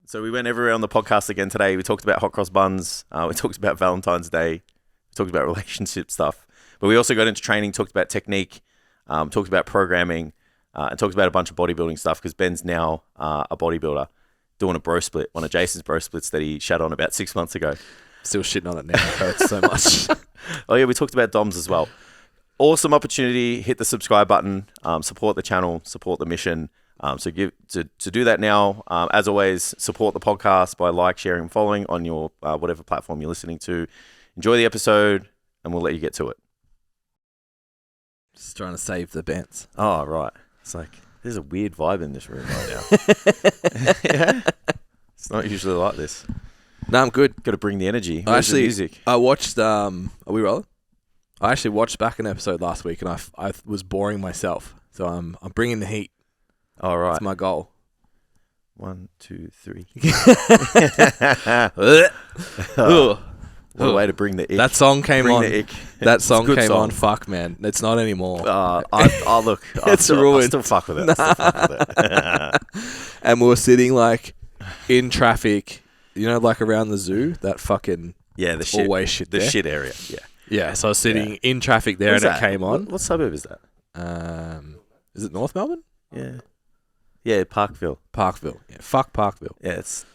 So we went everywhere on the podcast again today. We talked about hot cross buns. We talked about Valentine's Day. We talked about relationship stuff. But we also got into training, talked about technique, talked about programming, and talked about a bunch of bodybuilding stuff because Ben's now a bodybuilder doing a bro split, one of Jason's bro splits that he shat on about 6 months ago. Still shitting on it now. It hurts so much. Oh, yeah, we talked about D.O.M.S as well. Awesome opportunity. Hit the subscribe button. Support the channel. Support the mission. So to do that now, as always, support the podcast by sharing, and following on your whatever platform you're listening to. Enjoy the episode, and we'll let you get to it. Just trying to save the bands. Oh, right. It's like, there's a weird vibe in this room right now. Yeah. It's not usually like this. No, I'm good. Got to bring the energy. Where's the music? I watched, are we rolling? I actually watched back an episode last week and I was boring myself. So I'm bringing the heat. All right. That's my goal. 1, 2, 3. What a way to bring the ick. That song came bring on. The ick. That song came song. on. Fuck, man. It's not anymore. Look. It's ruined. I still fuck with it. And we were sitting in traffic, around the zoo. That fucking the shit. Always shit the there. shit area. Yeah. Yeah. So I was sitting in traffic there, and it came on. What suburb is that? Is it North Melbourne? Yeah. Yeah, Parkville. Parkville. Yeah. Fuck Parkville. Yeah, it's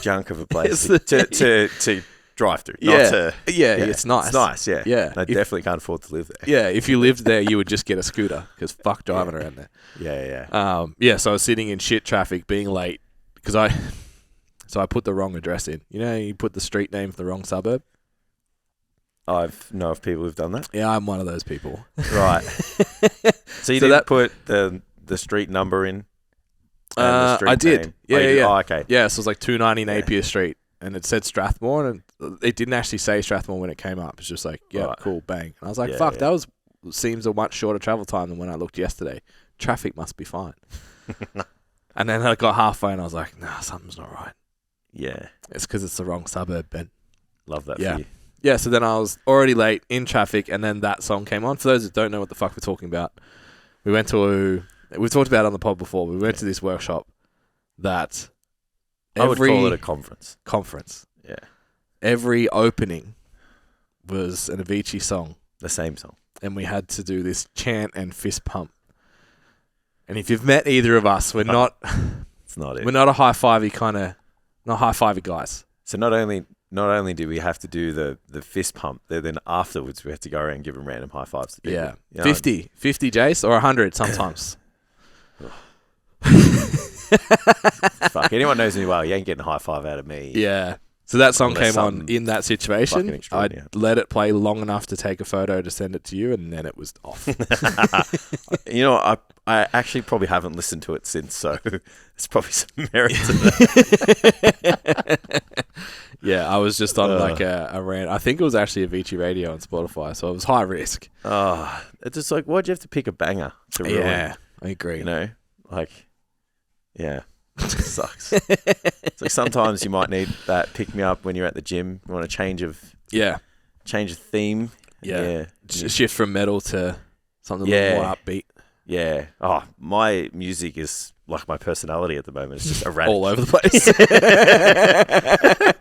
junk of a place to drive through. It's nice. It's nice, yeah. Yeah. I definitely can't afford to live there. Yeah, if you lived there, you would just get a scooter because fuck driving around there. Yeah. So I was sitting in shit traffic, being late because I put the wrong address in. You put the street name for the wrong suburb. I know of people who've done that. Yeah, I'm one of those people. Right. So you didn't put the street number in? I did. Name? Yeah. Oh, okay. Yeah, so it was 290 Napier Street, and it said Strathmore, and it didn't actually say Strathmore when it came up. It's just cool, bang. And I was like, fuck, that seems a much shorter travel time than when I looked yesterday. Traffic must be fine. And then I got halfway, and I was like, nah, something's not right. Yeah. It's because it's the wrong suburb, Ben. Love that for you. Yeah, so then I was already late in traffic, and then that song came on. For those that don't know what the fuck we're talking about, we've talked about it on the pod before. We went to this workshop that I would call it a conference. Conference. Yeah. Every opening was an Avicii song. The same song. And we had to do this chant and fist pump. And if you've met either of us, we're not... It's not it. We're not a high-fivey not high-fivey guys. So not only do we have to do the fist pump, then afterwards we have to go around and give them random high fives. To people. Yeah. 50 Jace, or 100 sometimes. Fuck, anyone knows me well, you ain't getting a high five out of me. Yeah. So that song came on in that situation. I let it play long enough to take a photo to send it to you, and then it was off. I actually probably haven't listened to it since, so it's probably some merit to that. Yeah, I was just on a rant. I think it was actually Avicii Radio on Spotify, so it was high risk. It's just like, why'd you have to pick a banger to ruin? Yeah, I agree. Yeah. It sucks. It's like sometimes you might need that pick me up when you're at the gym. You want a change of theme. Yeah. Shift from metal to something a little more upbeat. Yeah. Oh, my music is like my personality at the moment. It's just erratic. All over the place.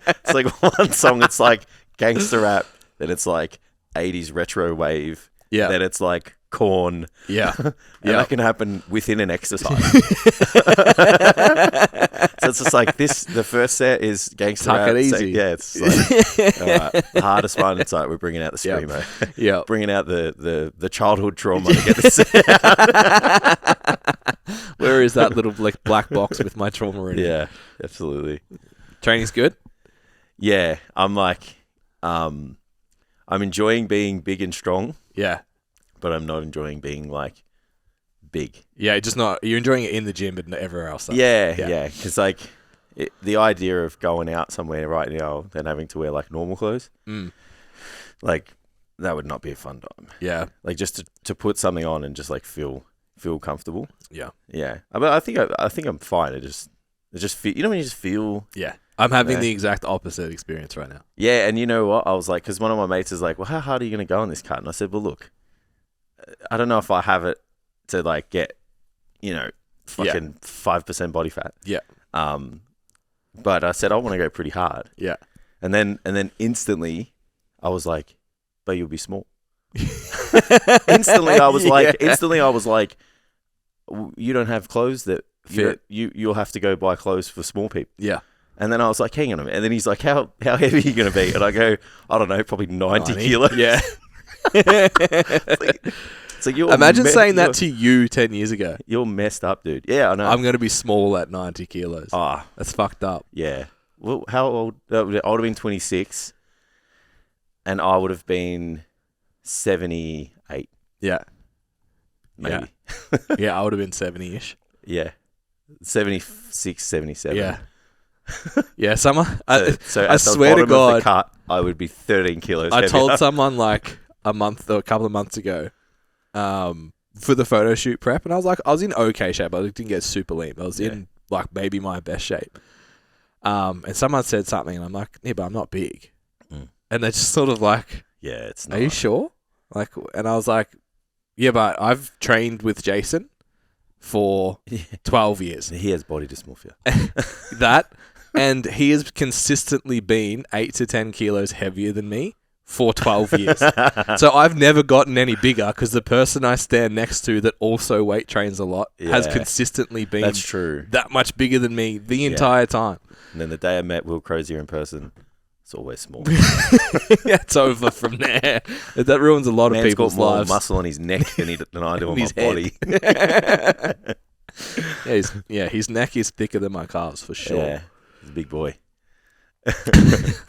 It's like one song, it's like gangster rap. Then it's like 80s retro wave. Yeah. Then it's like Corn. Yeah. And that can happen within an exercise. So it's just like the first set is gangster Tuck rap. it easy. It's like, all right, the hardest one, it's like we're bringing out the screamo. Yeah. Bringing out the childhood trauma to get this out. Where is that little black box with my trauma in it? Yeah, absolutely. Training's good? Yeah. I'm enjoying being big and strong. Yeah. But I'm not enjoying being big. Yeah, you're enjoying it in the gym, but not everywhere else. Though. Yeah. Because the idea of going out somewhere right now and having to wear normal clothes, that would not be a fun time. Yeah. Just to put something on and just feel comfortable. Yeah. Yeah. But I think I'm fine. It just feel, when you just feel. Yeah. I'm having the exact opposite experience right now. Yeah, and you know what? I was because one of my mates is like, well, how hard are you going to go on this cut? And I said, well, look, I don't know if I have it to get, fucking 5% body fat. Yeah. But I said I want to go pretty hard. Yeah. And then instantly, I was like, "But you'll be small." Instantly, I was like, "You don't have clothes that fit. You'll have to go buy clothes for small people." Yeah. And then I was like, "Hang on a minute." And then he's like, "How heavy are you going to be?" And I go, "I don't know, probably 90 kilos." Yeah. It's like imagine saying that to you 10 years ago. You're messed up, dude. Yeah, I know. I'm going to be small at 90 kilos. Ah, that's fucked up. Yeah. Well, how old? I would have been 26, and I would have been 78. Yeah. Maybe. Yeah, I would have been 70-ish. Yeah. 76, 77. Yeah. Yeah, someone. So I swear to God, of the cut, I would be 13 kilos. I heavier. told someone like a couple of months ago, for the photo shoot prep, and I was in okay shape. I didn't get super lean. I was in like maybe my best shape. And someone said something, and I'm like, "Yeah, but I'm not big." And they're just sort of like, "Yeah, it's not." Are you sure? Like, and I was like, "Yeah, but I've trained with Jason for 12 years. He has body dysmorphia." That. And he has consistently been 8 to 10 kilos heavier than me for 12 years. So I've never gotten any bigger because the person I stand next to that also weight trains a lot has consistently been That's true. that much bigger than me the entire time. And then the day I met Will Crozier in person, it's always small. It's over from there. That ruins a lot of people's got more lives. muscle on his neck than I do on my his body. His neck is thicker than my calves for sure. Yeah, he's a big boy. I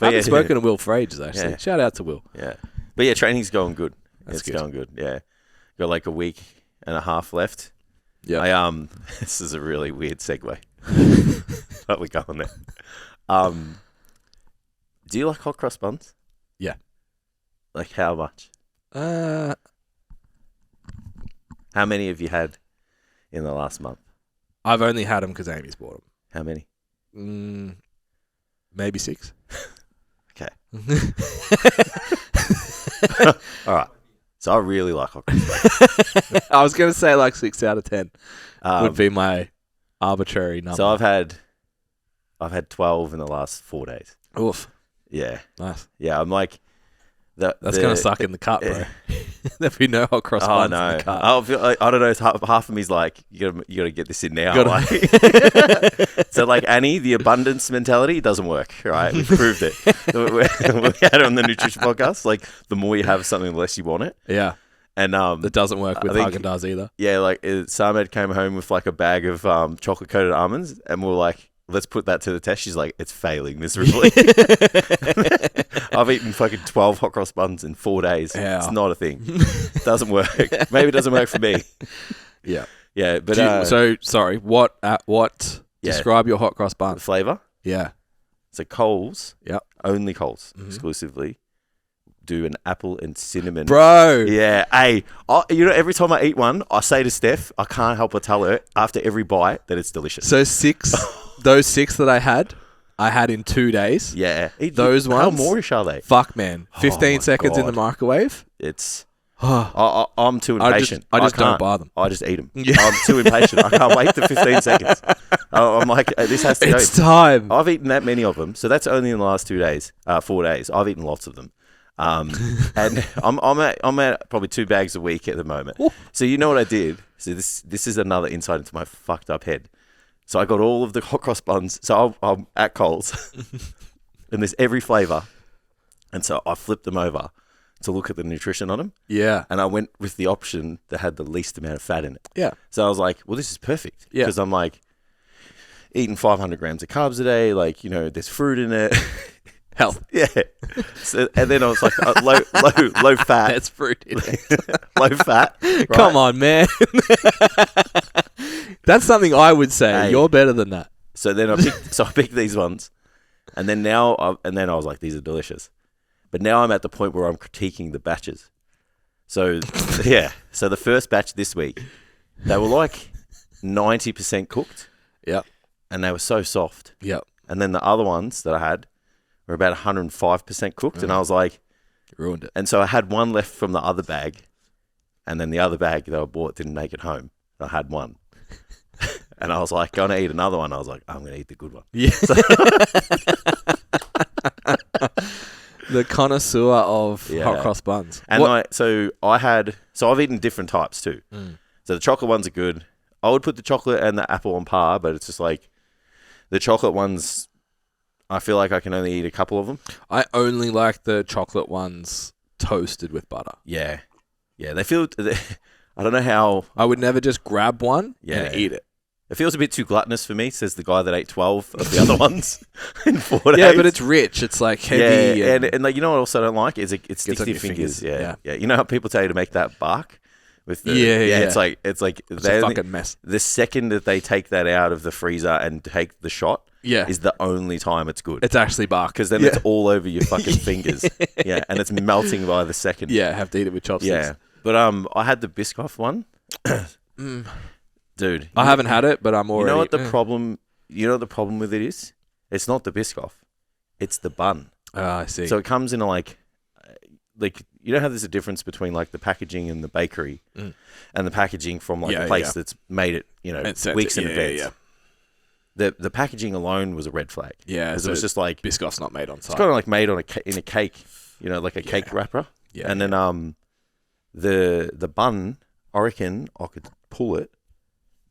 haven't spoken to Will for ages, actually. Yeah. Shout out to Will. Yeah. But yeah, training's going good. It's good. Going good, yeah. Got like a week and a half left. Yeah. This is a really weird segue. But we're going there. Do you like hot cross buns? Yeah. Like how much? How many have you had in the last month? I've only had them because Amy's bought them. How many? Maybe 6. Okay. All right. So I really like hot cross buns. I was going to say like 6 out of 10 would be my arbitrary number. So I've had 12 in the last 4 days. Oof. Yeah. Nice. Yeah, I'm like... That's going to suck in the cut, bro. There'll be no hot cross buns in the cut. I don't know. Half of me's like, you got to get this in now. So like Annie, the abundance mentality doesn't work, right? We've proved it. We had it on the nutrition podcast. Like the more you have something, the less you want it. Yeah. And that doesn't work with Haagen-Dazs either. Yeah, like Samed came home with like a bag of chocolate coated almonds, and we're like, let's put that to the test. She's like, it's failing miserably. I've eaten fucking 12 hot cross buns in 4 days. Yeah. It's not a thing. It doesn't work. Maybe it doesn't work for me. Yeah. Yeah, but... sorry, what describe your hot cross bun? Flavour? Yeah. So Coles, only Coles, Mm-hmm. exclusively, do an apple and cinnamon. Bro! Yeah. Hey, every time I eat one, I say to Steph, I can't help but tell her after every bite that it's delicious. So those 6 that I had in 2 days. Yeah. Those ones. How moreish are they? Fuck, man. 15 seconds in the microwave. It's... I'm too impatient. I just don't buy them. I just eat them. Yeah. I'm too impatient. I can't wait the 15 seconds. I'm like, this has to go. It's time. I've eaten that many of them. So that's only in the last 4 days. I've eaten lots of them. And I'm at probably 2 bags a week at the moment. Ooh. So you know what I did? So this is another insight into my fucked up head. So I got all of the hot cross buns. So I'm at Coles, and there's every flavour. And so I flipped them over to look at the nutrition on them. Yeah. And I went with the option that had the least amount of fat in it. Yeah. So I was like, well, this is perfect. Yeah. Because I'm like, eating 500 grams of carbs a day. Like, there's fruit in it. Health. Yeah. So, and then I was like, low fat. That's fruit in it. Low fat. Right? Come on, man. That's something I would say. Hey. You're better than that. So then I picked these ones. And then I was like, these are delicious. But now I'm at the point where I'm critiquing the batches. So, yeah. So the first batch this week, they were like 90% cooked. Yep. And they were so soft. Yep. And then the other ones that I had were about 105% cooked. And I was like... You ruined it. And so I had one left from the other bag. And then the other bag that I bought didn't make it home. I had one. And I was like, going to eat another one. I was like, I'm going to eat the good one. Yeah. The connoisseur of hot cross buns. And I've eaten different types too. So the chocolate ones are good. I would put the chocolate and the apple on par, but it's just like the chocolate ones, I feel like I can only eat a couple of them. I only like the chocolate ones toasted with butter. Yeah. Yeah, I don't know how. I would never just grab one and eat it. It feels a bit too gluttonous for me, says the guy that ate 12 of the other ones in 4 days. Yeah, but it's rich. It's like heavy. Yeah, and like, you know what else I don't like? Is it sticks to your fingers. Yeah. You know how people tell you to make that bark? With the, It's like it's a fucking mess. The second that they take that out of the freezer and take the shot is the only time it's good. It's actually bark. Because then it's all over your fucking fingers. Yeah, and it's melting by the second. Yeah, have to eat it with chopsticks. Yeah. But I had the Biscoff one. Dude. I haven't had it, but I'm already... You know what the problem... You know what the problem with it is? It's not the Biscoff. It's the bun. Oh, I see. So it comes in a like, you know how there's a difference between like the packaging in the bakery and the packaging from like a place that's made it, weeks in advance. Yeah. The packaging alone was a red flag. Yeah. So it was just like... Biscoff's not made on site. It's kind of like made on in a cake, like a cake wrapper. Yeah. And then the bun, I reckon I could pull it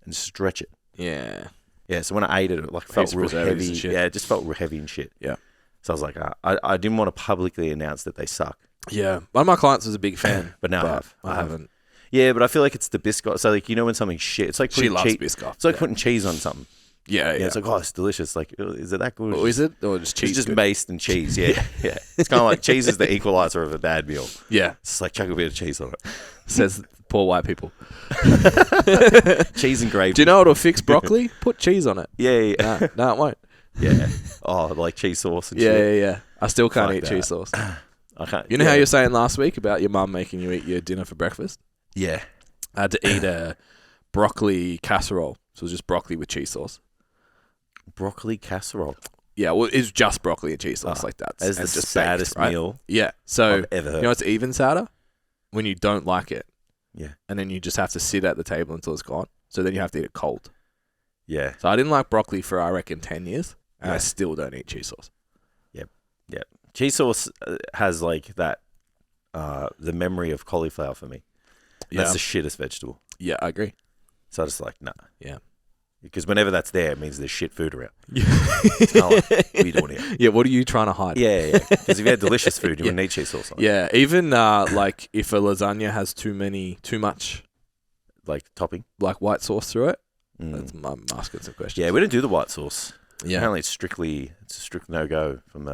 and stretch it. Yeah. Yeah, so when I ate it, it felt real heavy. Yeah, it just felt real heavy and shit. Yeah. So I was like, I didn't want to publicly announce that they suck. Yeah. One of my clients was a big fan. But now I haven't. Yeah, but I feel like it's the Biscoff. So when something's shit, it's like she loves Biscoff. It's like putting cheese on something. Yeah. It's like, it's delicious. Like, is it that good? Or is it? Or just cheese? It's just based in cheese. Yeah. Yeah. It's kind of like cheese is the equalizer of a bad meal. Yeah. It's just like chuck a bit of cheese on it. Says poor white people. Cheese and gravy. Do you know what'll fix broccoli? Put cheese on it. Yeah. No, it won't. Yeah. Oh, like cheese sauce and shit. Yeah. I still can't eat cheese sauce. I can't. You know how you were saying last week about your mum making you eat your dinner for breakfast? Yeah. I had to eat a broccoli casserole. So it was just broccoli with cheese sauce. Broccoli casserole. Yeah, well, it's just broccoli and cheese sauce like that. It's the just saddest meal Yeah. So, I've ever heard. You know what's even sadder? When you don't like it. Yeah. And then you just have to sit at the table until it's gone. So then you have to eat it cold. Yeah. So I didn't like broccoli for, I reckon, 10 years. And I still don't eat cheese sauce. Yep. Cheese sauce has like that, the memory of cauliflower for me. That's the shittest vegetable. Yeah, I agree. So I just like, nah. Yeah. Because whenever that's there, it means there's shit food around. It's kind of like, what are you doing here? Yeah, what are you trying to hide? Yeah. Because if you had delicious food, you wouldn't need cheese sauce on it. Yeah, even like if a lasagna has too much like topping, like white sauce through it, I'm asking some questions. Yeah, we don't do the white sauce. Yeah. Apparently it's a strict no-go from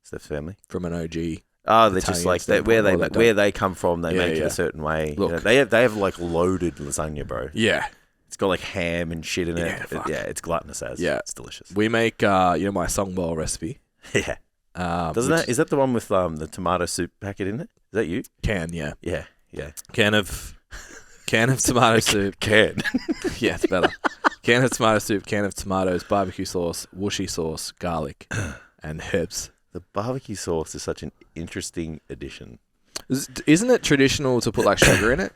Steph's family. From an OG. Oh, they're just like where they come from. They make it a certain way. Look, they have like loaded lasagna, bro. Yeah, it's got like ham and shit in it. It's gluttonous as. Yeah, it's delicious. We make my song bowl recipe. Yeah. Is that the one with the tomato soup packet in it? Is that you? Can yeah. Can of tomato soup. Can. Yeah, it's better. Can of tomato soup. Can of tomatoes. Barbecue sauce. Whooshy sauce. Garlic, and herbs. The barbecue sauce is such an interesting addition. Isn't it traditional to put like sugar in it?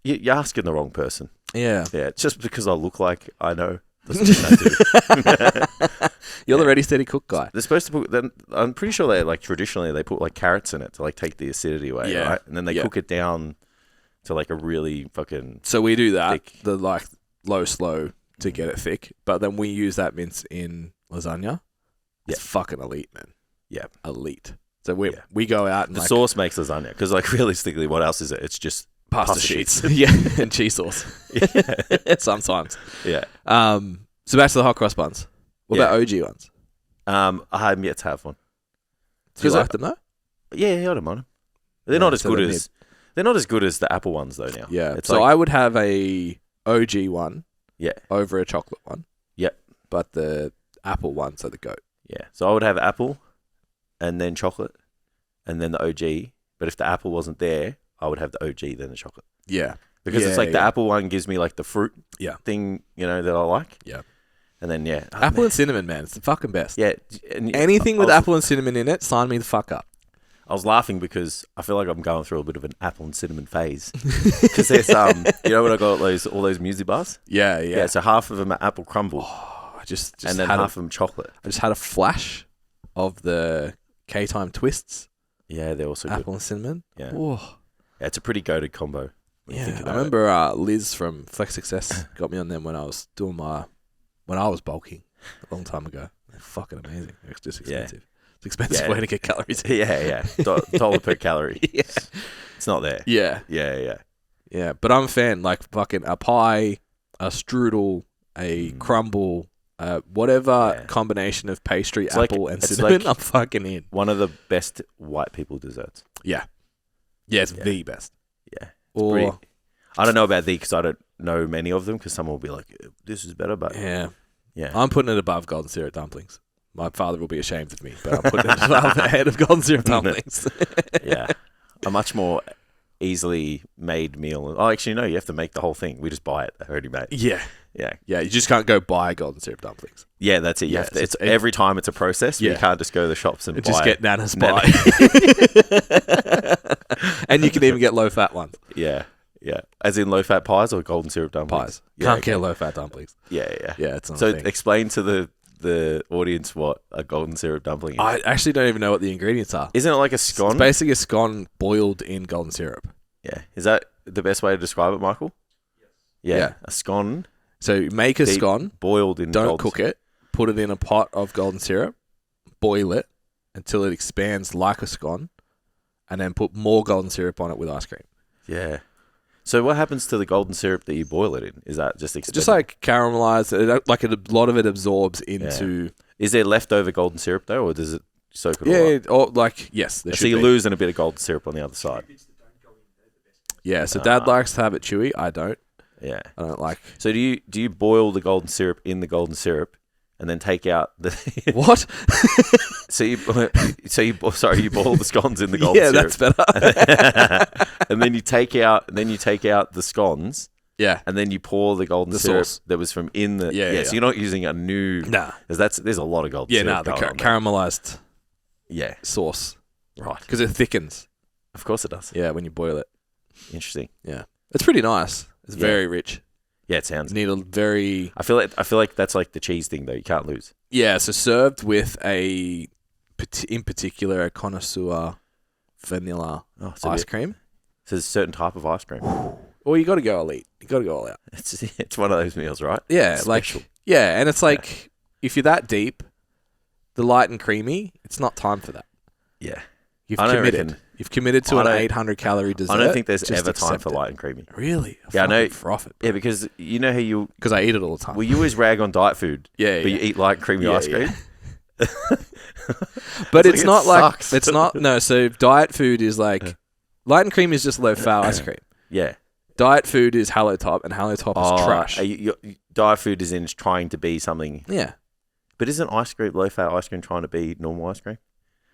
You're asking the wrong person. Yeah. Yeah. Just because I look like I know doesn't mean I do. You're the ready, steady cook guy. They're supposed to put. Then I'm pretty sure they like traditionally they put like carrots in it to like take the acidity away, right? And then they cook it down to like a really fucking. So we do that thick. the like slow to get it thick, but then we use that mince in lasagna. It's fucking elite, man. Yeah, elite. So we go out and the sauce makes lasagna because like realistically, what else is it? It's just pasta sheets. Yeah, and cheese sauce. Yeah, sometimes. Yeah. So back to the hot cross buns. What about OG ones? I haven't yet to have one. Do you like them though? Yeah, I don't mind them. They're not as good as the Apple ones though. Now. Yeah. So I would have a OG one. Yeah. Over a chocolate one. Yep. But the Apple ones are the goat. Yeah. So I would have apple, and then chocolate, and then the OG. But if the apple wasn't there, I would have the OG then the chocolate. Yeah. Because it's like the apple one gives me like the fruit thing, that I like. Yeah. And then apple and cinnamon, man, it's the fucking best. Yeah. Anything with apple and cinnamon in it, sign me the fuck up. I was laughing because I feel like I'm going through a bit of an apple and cinnamon phase. Because there's you know when I got all those muesli bars? Yeah. So half of them are apple crumble. I just and then half of them chocolate. I just had a flash of the K-Time Twists. Yeah, they're also apple good. and cinnamon. Yeah. Oh. Yeah, it's a pretty goated combo. Yeah, I remember Liz from Flex Success got me on them when I was bulking a long time ago. They're fucking amazing. It's just expensive. It's expensive way to get calories. Yeah. $1 per calorie. Yeah. It's not there. Yeah. Yeah, but I'm a fan. Like fucking a pie, a strudel, a crumble, whatever combination of pastry, it's apple, and cinnamon, I'm fucking in. One of the best white people desserts. Yeah. Yeah, it's the best. Yeah. Or I don't know about because I don't know many of them because someone will be like, this is better, but yeah. I'm putting it above golden syrup dumplings. My father will be ashamed of me, but I'm putting it above ahead of golden syrup dumplings. Yeah. A much more easily made meal. Oh, actually, no, you have to make the whole thing. We just buy it already made. Yeah. Yeah. Yeah, you just can't go buy golden syrup dumplings. Yeah, that's it. You have to, every time it's a process. You can't just go to the shops and buy just get Nana's pie. And you can even get low-fat ones. Yeah. As in low-fat pies or golden syrup dumplings? Pies. Can't get low-fat dumplings. Yeah. Yeah, it's not so a thing. Explain to the audience what a golden syrup dumpling is. I actually don't even know what the ingredients are. Isn't it like a scone? It's basically a scone boiled in golden syrup. Yeah. Is that the best way to describe it, Michael? Yeah. A scone. So make a scone. Boiled in Don't cook it. Put it in a pot of golden syrup. Boil it until it expands like a scone. And then put more golden syrup on it with ice cream. Yeah. So what happens to the golden syrup that you boil it in? Is that just extended? Just like caramelized. A lot of it absorbs into... Yeah. Is there leftover golden syrup though, or does it soak it all up? Yes, there should so you're be. losing a bit of golden syrup on the other side. Yeah, so Dad likes to have it chewy. I don't. Yeah. I don't like... So do you boil the golden syrup in the golden syrup and then take out the... What? So you boil the scones in the golden syrup. Yeah, that's better. And then you take out the scones. Yeah. And then you pour the golden syrup sauce that was from in the... Yeah. So you're not using a new... Nah. Because there's a lot of golden syrup. Yeah, no, the caramelized sauce. Right. Because it thickens. Of course it does. Yeah, when you boil it. Interesting. Yeah. It's pretty nice. It's very rich. Yeah, it sounds... You need a very... I feel like that's like the cheese thing, though. You can't lose. Yeah, so served with in particular, a connoisseur vanilla ice cream. So there's a certain type of ice cream. Well, you got to go elite. You got to go all out. It's one of those meals, right? Yeah, Special. and it's like, if you're that deep, the light and creamy, it's not time for that. Yeah. You've committed. You've committed to an 800-calorie dessert. I don't think there's ever time for light and creamy. Really? I know. Froth it, bro. Yeah, because you know how you... Because I eat it all the time. Well, you always rag on diet food. Yeah. But you eat light and creamy ice cream. But it's not like... Sucks. It's not... No, so diet food is like... Light and cream is just low-fat ice cream. Yeah. Diet food is Hello Top, and Hello Top is trash. Diet food is in trying to be something... Yeah. But isn't low-fat ice cream trying to be normal ice cream?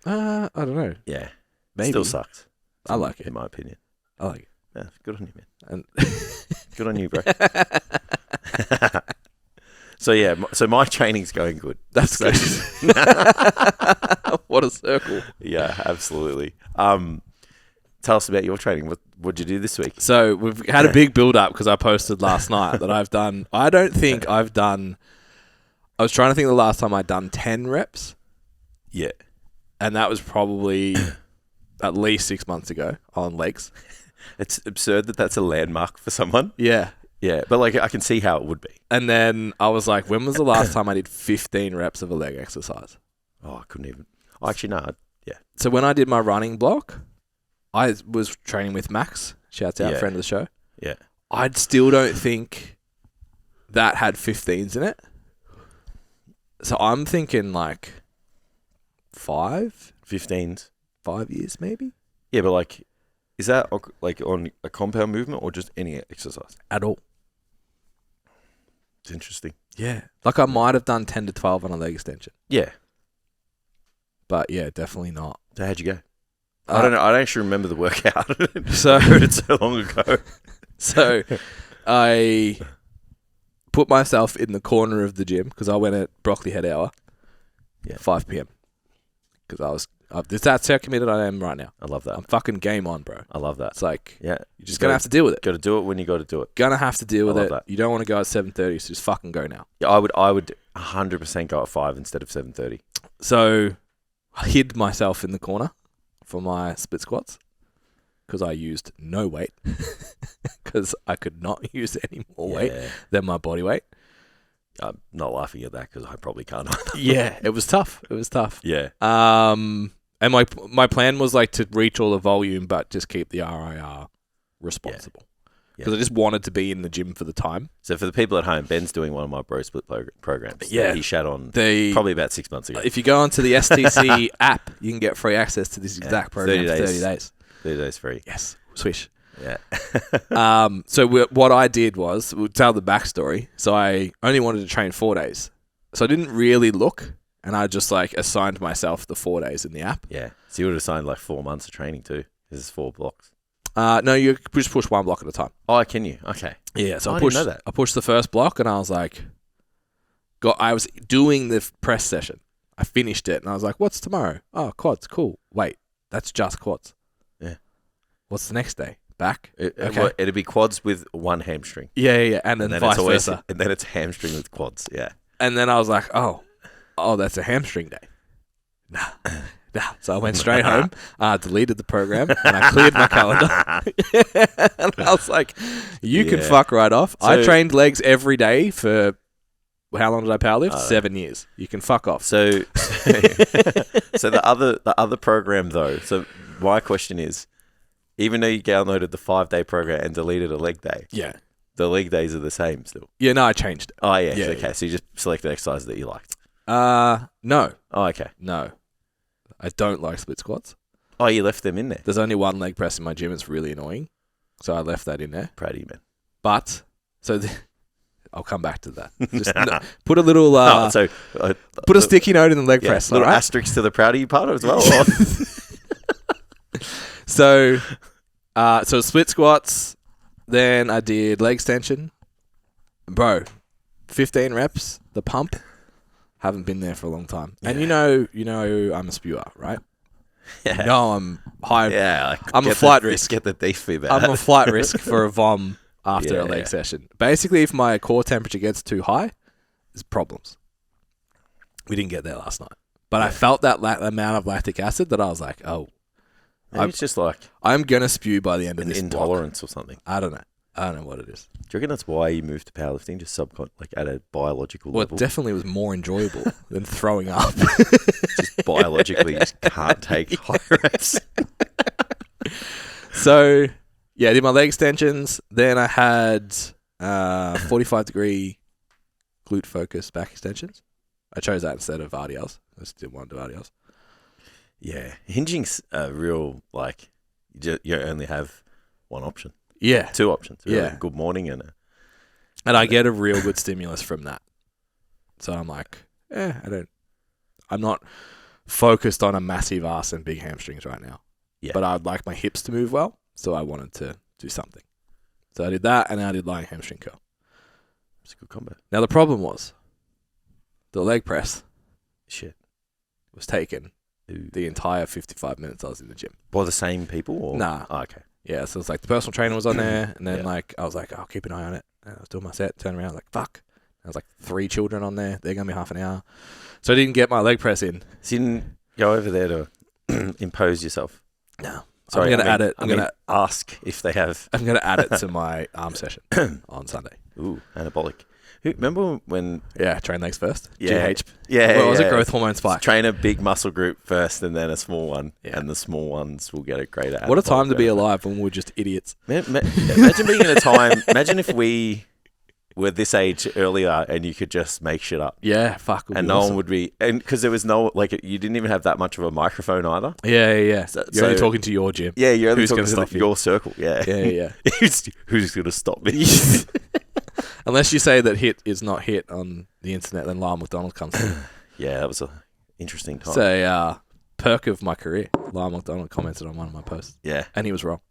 I don't know. Yeah. Maybe. Still sucks. I like it. In my opinion. I like it. Yeah, good on you, man. And good on you, bro. So my training's going good. That's great. What a circle. Yeah, absolutely. Tell us about your training. What'd you do this week? So we've had a big build-up because I posted last night that I've done... I don't think I've done... I was trying to think the last time I'd done 10 reps. Yeah. And that was probably at least 6 months ago on legs. It's absurd that that's a landmark for someone. Yeah. Yeah, but like I can see how it would be. And then I was like, when was the last time I did 15 reps of a leg exercise? Oh, I couldn't even... Oh, actually, no. Yeah. So when I did my running block, I was training with Max. Shouts out, friend of the show. Yeah. I still don't think that had 15s in it. So I'm thinking like 15s, 5 years maybe. Yeah, but like, is that like on a compound movement or just any exercise? At all. It's interesting. Yeah. Like I might have done 10 to 12 on a leg extension. Yeah. But yeah, definitely not. So how'd you go? I don't know. I don't actually remember the workout. So I heard it so long ago. So I put myself in the corner of the gym because I went at broccoli head hour. Yeah. 5 p.m. because I was That's how committed I am right now. I love that. I'm fucking game on, bro. I love that. It's like, yeah, you're just going to have to deal with it. Got to do it when you got to do it. Gonna have to deal with it. That. You don't want to go at 7:30, so just fucking go now. Yeah, I would 100% go at 5 instead of 7:30. So I hid myself in the corner for my split squats because I used no weight because I could not use any more weight than my body weight. I'm not laughing at that because I probably can't either. Yeah, it was tough. It was tough. Yeah. And my plan was like to reach all the volume, but just keep the RIR responsible. Because I just wanted to be in the gym for the time. So for the people at home, Ben's doing one of my bro split programs. Yeah. That he shat on probably about 6 months ago. If you go onto the STC app, you can get free access to this exact program for 30 days. 30 days free. Yes. Swish. Yeah. So what I did was, we'll tell the backstory. So I only wanted to train 4 days. So I didn't really look, and I just like assigned myself the 4 days in the app. Yeah. So you would have assigned like 4 months of training too. This is 4 blocks. No, you just push one block at a time. Oh, can you? Okay. Yeah. So I I didn't know that. I pushed the first block, and I was like, I was doing the press session. I finished it, and I was like, "What's tomorrow? Oh, quads. Cool. Wait, that's just quads. Yeah. What's the next day? Back. Okay. It'd be quads with one hamstring. Yeah. And then vice versa. And then it's hamstring with quads. Yeah. And then I was like, oh, that's a hamstring day. Nah. So I went straight home, deleted the program, and I cleared my calendar. And I was like, you can fuck right off. So, I trained legs every day for, how long did I powerlift? 7 years. You can fuck off. So the other program though, so my question is, even though you downloaded the 5-day program and deleted a leg day, the leg days are the same still. Yeah, no, I changed it. Oh, yeah. Okay, so you just selected exercises that you liked. No. Oh, okay. No. I don't like split squats. Oh, you left them in there? There's only one leg press in my gym. It's really annoying. So I left that in there. Proud of you, man. But, I'll come back to that. Just put a little, put a sticky note in the leg press. Little asterisk to the proud of you part as well. So split squats, then I did leg extension. Bro, 15 reps, the pump, haven't been there for a long time. Yeah. And you know I'm a spewer, right? Yeah. You know I'm high. Yeah. I'm a flight risk. Get the defib out. I'm a flight risk for a vom after a leg session. Basically, if my core temperature gets too high, there's problems. We didn't get there last night. But I felt that amount of lactic acid that I was like, oh. Maybe it's just like... I'm going to spew by the end of this intolerance block. Or something. I don't know what it is. Do you reckon that's why you moved to powerlifting? Just at a biological level? Well, it definitely was more enjoyable than throwing up. Just biologically, you just can't take high reps. So, I did my leg extensions. Then I had 45-degree glute focus back extensions. I chose that instead of RDLs. I just didn't want to do RDLs. Yeah. Hinging's a real, like, you only have one option. Yeah. 2 options. Really. Good morning and I get a real good stimulus from that. So I'm like, I'm not focused on a massive ass and big hamstrings right now. Yeah. But I'd like my hips to move well, so I wanted to do something. So I did that, and I did lying hamstring curl. It's a good combo. Now the problem was, the leg press was taken the entire 55 minutes I was in the gym. By the same people? Or? Nah. Oh, okay. Yeah, so it's like the personal trainer was on there, and then I was like, I'll keep an eye on it. And I was doing my set, turn around, like, fuck. I was like, 3 children on there. They're going to be half an hour. So I didn't get my leg press in. So you didn't go over there to impose yourself? No. Sorry, I'm going to add it. I'm going to ask if they have. I'm going to add it to my arm session on Sunday. Ooh, anabolic. Remember when... Yeah, train legs first. Yeah. GH. Yeah. What was it? Growth hormone spike. Train a big muscle group first and then a small one. Yeah. And the small ones will get a greater... What a time to be alive when we're just idiots. Imagine being in a time... Imagine if we were this age earlier and you could just make shit up. Yeah, fuck. And no one would be... And because there was no... Like, you didn't even have that much of a microphone either. Yeah. You're only talking to your gym. Yeah, you're only talking to your circle. Yeah. Yeah. Who's going to stop me? Unless you say that hit is not hit on the internet, then Lyle McDonald comes in. Yeah, that was an interesting time. It's a perk of my career. Lyle McDonald commented on one of my posts. Yeah. And he was wrong.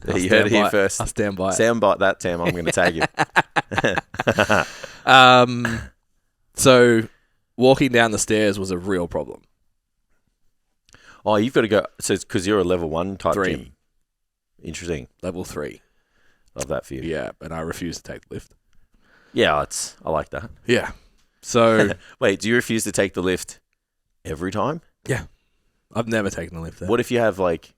You heard it here first. I stand by it. Soundbite that, Tam. I'm going to tag you. So walking down the stairs was a real problem. Oh, you've got to go. So it's because you're a level 1 type 3. gym. Interesting. Level 3. Love that for you. Yeah, and I refuse to take the lift. Yeah, I like that. Yeah. So wait, do you refuse to take the lift every time? Yeah. I've never taken the lift there. What if you have like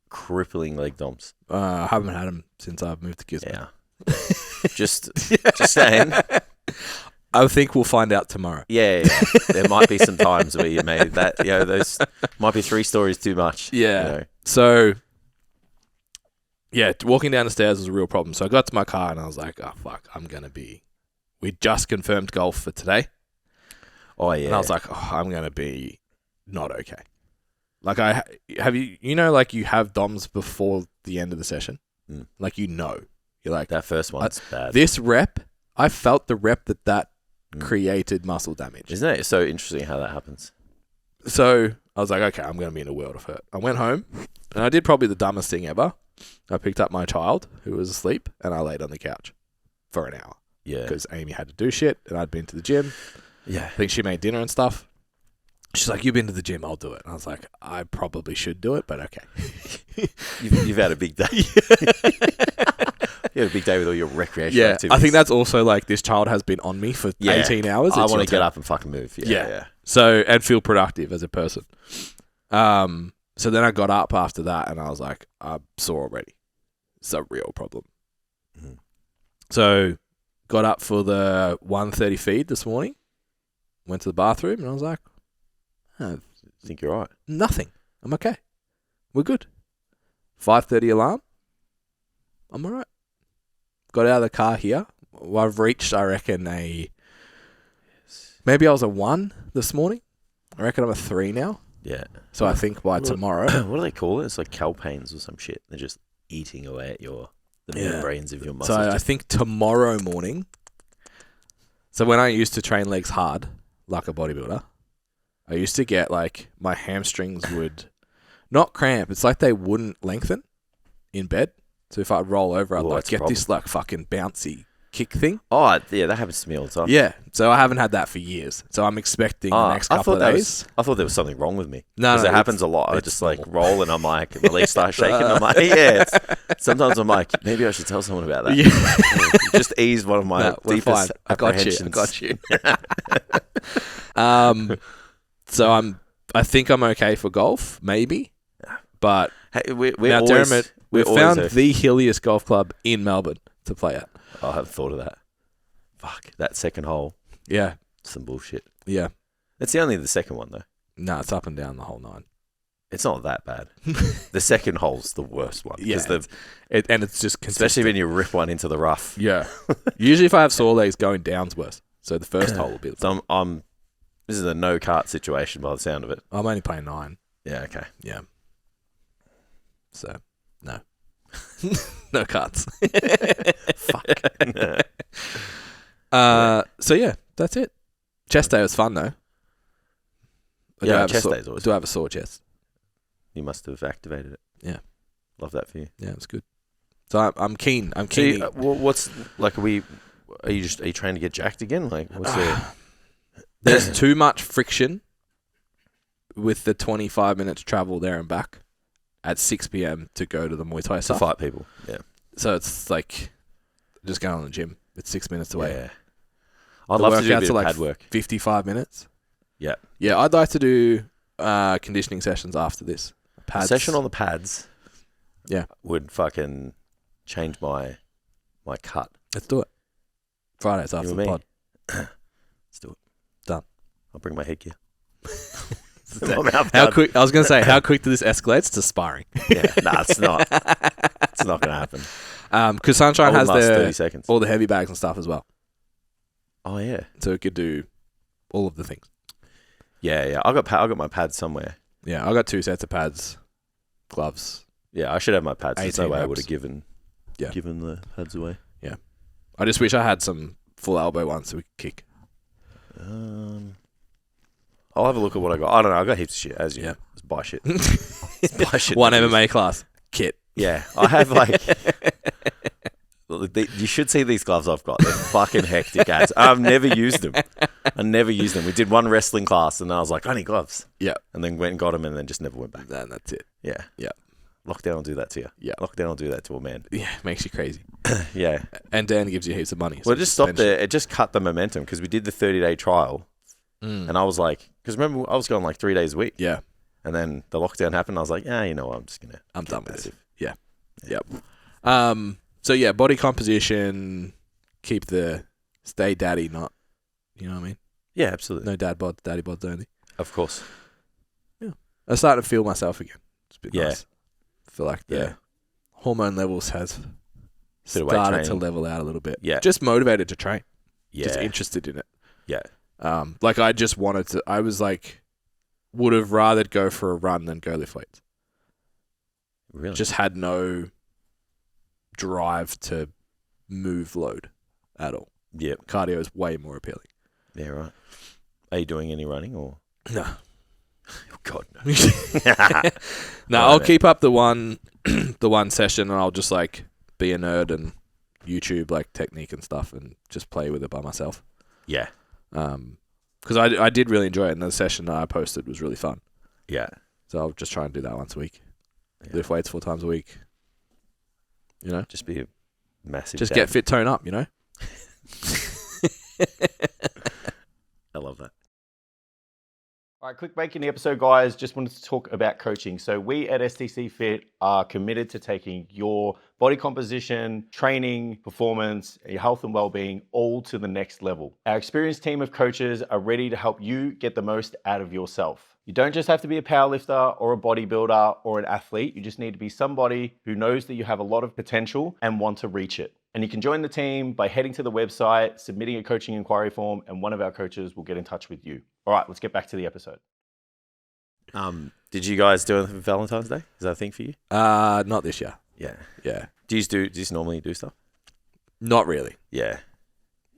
crippling leg DOMS? I haven't had them since I've moved to Gisborne. Yeah. just saying. I think we'll find out tomorrow. Yeah. There might be some times where you made that. Those might be 3 stories too much. Yeah. So, yeah, walking down the stairs was a real problem. So I got to my car and I was like, oh, fuck, we just confirmed golf for today. Oh, yeah. And I was like, oh, I'm going to be not okay. Like, you have DOMS before the end of the session. Mm. Like, you're like, that first one's bad. This rep, I felt the rep that created muscle damage. Isn't it so interesting how that happens? So I was like, okay, I'm going to be in a world of hurt. I went home and I did probably the dumbest thing ever. I picked up my child who was asleep and I laid on the couch for an hour. Yeah. Because Amy had to do shit and I'd been to the gym. Yeah. I think she made dinner and stuff. She's like, you've been to the gym, I'll do it. And I was like, I probably should do it, but okay. You've had a big day. You had a big day with all your recreational activities. I think that's also like this child has been on me for 18 hours. I want to get up and fucking move. Yeah. So, and feel productive as a person. So then I got up after that and I was like, I'm sore already. It's a real problem. Mm-hmm. So got up for the 1:30 feed this morning. Went to the bathroom and I was like, I think you're right. Nothing. I'm okay. We're good. 5:30 alarm. I'm all right. Got out of the car here. Well, I've reached, I reckon, maybe I was a 1 this morning. I reckon I'm a 3 now. Yeah. So I think by tomorrow. What do they call it? It's like calpains or some shit. They're just eating away at the membranes of your muscles. So I think tomorrow morning. So when I used to train legs hard, like a bodybuilder, I used to get like my hamstrings would not cramp. It's like they wouldn't lengthen in bed. So if I'd roll over, I'd like get this like fucking bouncy kick thing. Oh, yeah, that happens to me all the time. Yeah. So I haven't had that for years. So I'm expecting the next couple of days. I thought there was something wrong with me. No, because it happens a lot. I just like roll and I'm like, my legs start shaking. I'm like, sometimes I'm like, maybe I should tell someone about that. Yeah. Just ease one of my deepest apprehensions. I got you. So I think I'm okay for golf, maybe. But hey, we found the hilliest golf club in Melbourne to play at. I haven't thought of that. Fuck, that second hole. Yeah. Some bullshit. Yeah. It's only the second one, though. No, it's up and down the whole 9. It's not that bad. The second hole's the worst one. Yeah. And it's just consistent. Especially when you rip one into the rough. Yeah. Usually if I have sore legs, going down's worse. So the first hole will be the so this is a no-cart situation by the sound of it. I'm only playing 9. Yeah, okay. Yeah. So, no. No carts. Fuck. So, yeah, that's it. Chest day was fun, though. Chest day is always I do have a sore chest. You must have activated it. Yeah. Love that for you. Yeah, it's good. So, I'm keen. I'm keen. So what's, like, are you trying to get jacked again? Like, what's There's too much friction with the 25 minutes travel there and back at 6 p.m. to go to the Muay Thai stuff. To fight people, yeah. So it's like just going to the gym. It's 6 minutes away. Yeah. I'd love to do a bit of pad work. 55 minutes. Yeah. Yeah, I'd like to do conditioning sessions after this. A session on the pads would fucking change my cut. Let's do it. Fridays after the pod. Let's do it. Done. I'll bring my headgear. How quick? I was going to say, how quick do this escalates to sparring? Yeah, it's not. It's not going to happen. Because Sunshine has 30 seconds. All the heavy bags and stuff as well. Oh yeah. So it could do all of the things. Yeah. I got my pads somewhere. Yeah, I got 2 sets of pads, gloves. Yeah, I should have my pads. There's no way I would have given Yeah. Given the pads away. Yeah. I just wish I had some full elbow ones so we could kick. I'll have a look at what I got. I don't know. I got heaps of shit. As you know. Just buy shit. Buy shit. One MMA class. Kit. Yeah. I have like... You should see these gloves I've got. They're fucking hectic ads. I've never used them. I never used them. We did one wrestling class, and I was like, I need gloves. Yeah. And then went and got them, and then just never went back. And that's it. Yeah. Yeah. Lockdown will do that to you. Yeah. Lockdown will do that to a man. Yeah, makes you crazy. Yeah. And Dan gives you heaps of money. Well, it just stopped there. It just cut the momentum because we did the 30-day trial. Mm. And I was like, because remember, I was going like 3 days a week. Yeah. And then the lockdown happened. I was like, you know what? I'm just going to. I'm done with this. Yeah. Yep. So, yeah, body composition, stay daddy, not, you know what I mean? Yeah, absolutely. No daddy bods only. Of course. Yeah. I'm starting to feel myself again. It's a bit nice. I feel like the hormone levels has started to level out a little bit. Yeah. Just motivated to train. Yeah. Just interested in it. Yeah. Like I just wanted to, I was like, would have rather go for a run than go lift weights. Really? Just had no drive to move load at all. Yeah. Cardio is way more appealing. Yeah, right. Are you doing any running or? No. Oh, God, no. No, I'll keep up the one session, and I'll just like be a nerd and YouTube like technique and stuff, and just play with it by myself. Yeah. Because I did really enjoy it, and the session that I posted was really fun. Yeah. So I'll just try and do that once a week. Yeah. Lift weights 4 times a week. You know? Just be a massive Just dad. get fit, tone up, you know? I love that. All right, quick break in the episode, guys. Just wanted to talk about coaching. So we at STCfit are committed to taking your body composition, training, performance, your health and well-being all to the next level. Our experienced team of coaches are ready to help you get the most out of yourself. You don't just have to be a powerlifter or a bodybuilder or an athlete. You just need to be somebody who knows that you have a lot of potential and want to reach it. And you can join the team by heading to the website, submitting a coaching inquiry form, and one of our coaches will get in touch with you. All right, let's get back to the episode. Did you guys do anything for Valentine's Day? Is that a thing for you? Not this year. Yeah. Yeah. Do you normally do stuff? Not really. Yeah.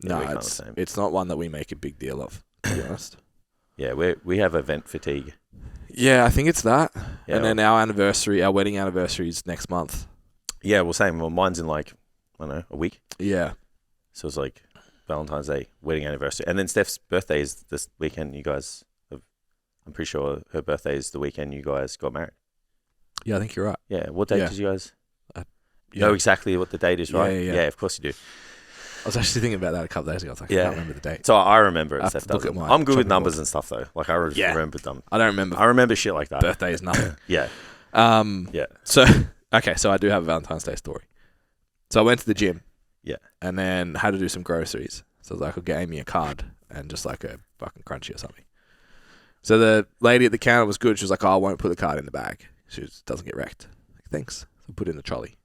No, we're kinda it's the same. it's not one that we make a big deal of, to be honest. Yeah, we have event fatigue. Yeah, I think it's that. Yeah, and then our wedding anniversary is next month. Yeah, well, same. Well, mine's in like, I don't know, a week. Yeah. So it's like Valentine's Day, wedding anniversary. And then Steph's birthday is this weekend. You guys I'm pretty sure her birthday is the weekend you guys got married. Yeah, I think you're right. Yeah. What date did you guys Yeah. know exactly what the date is, right? Yeah, of course you do. I was actually thinking about that a couple of days ago. I was like, I can't remember the date. So I remember it. I have Steph to look doesn't. at my I'm good with chopping numbers board. and stuff though. Like I remember them. I don't remember. I remember shit like that. Birthday is nothing. Yeah. Yeah. So I do have a Valentine's Day story. So I went to the gym. Yeah. And then had to do some groceries. So I was like, I'll get Amy a card and just like a fucking crunchy or something. So the lady at the counter was good. She was like, I won't put the card in the bag. She just doesn't get wrecked. Like, thanks. So put it in the trolley.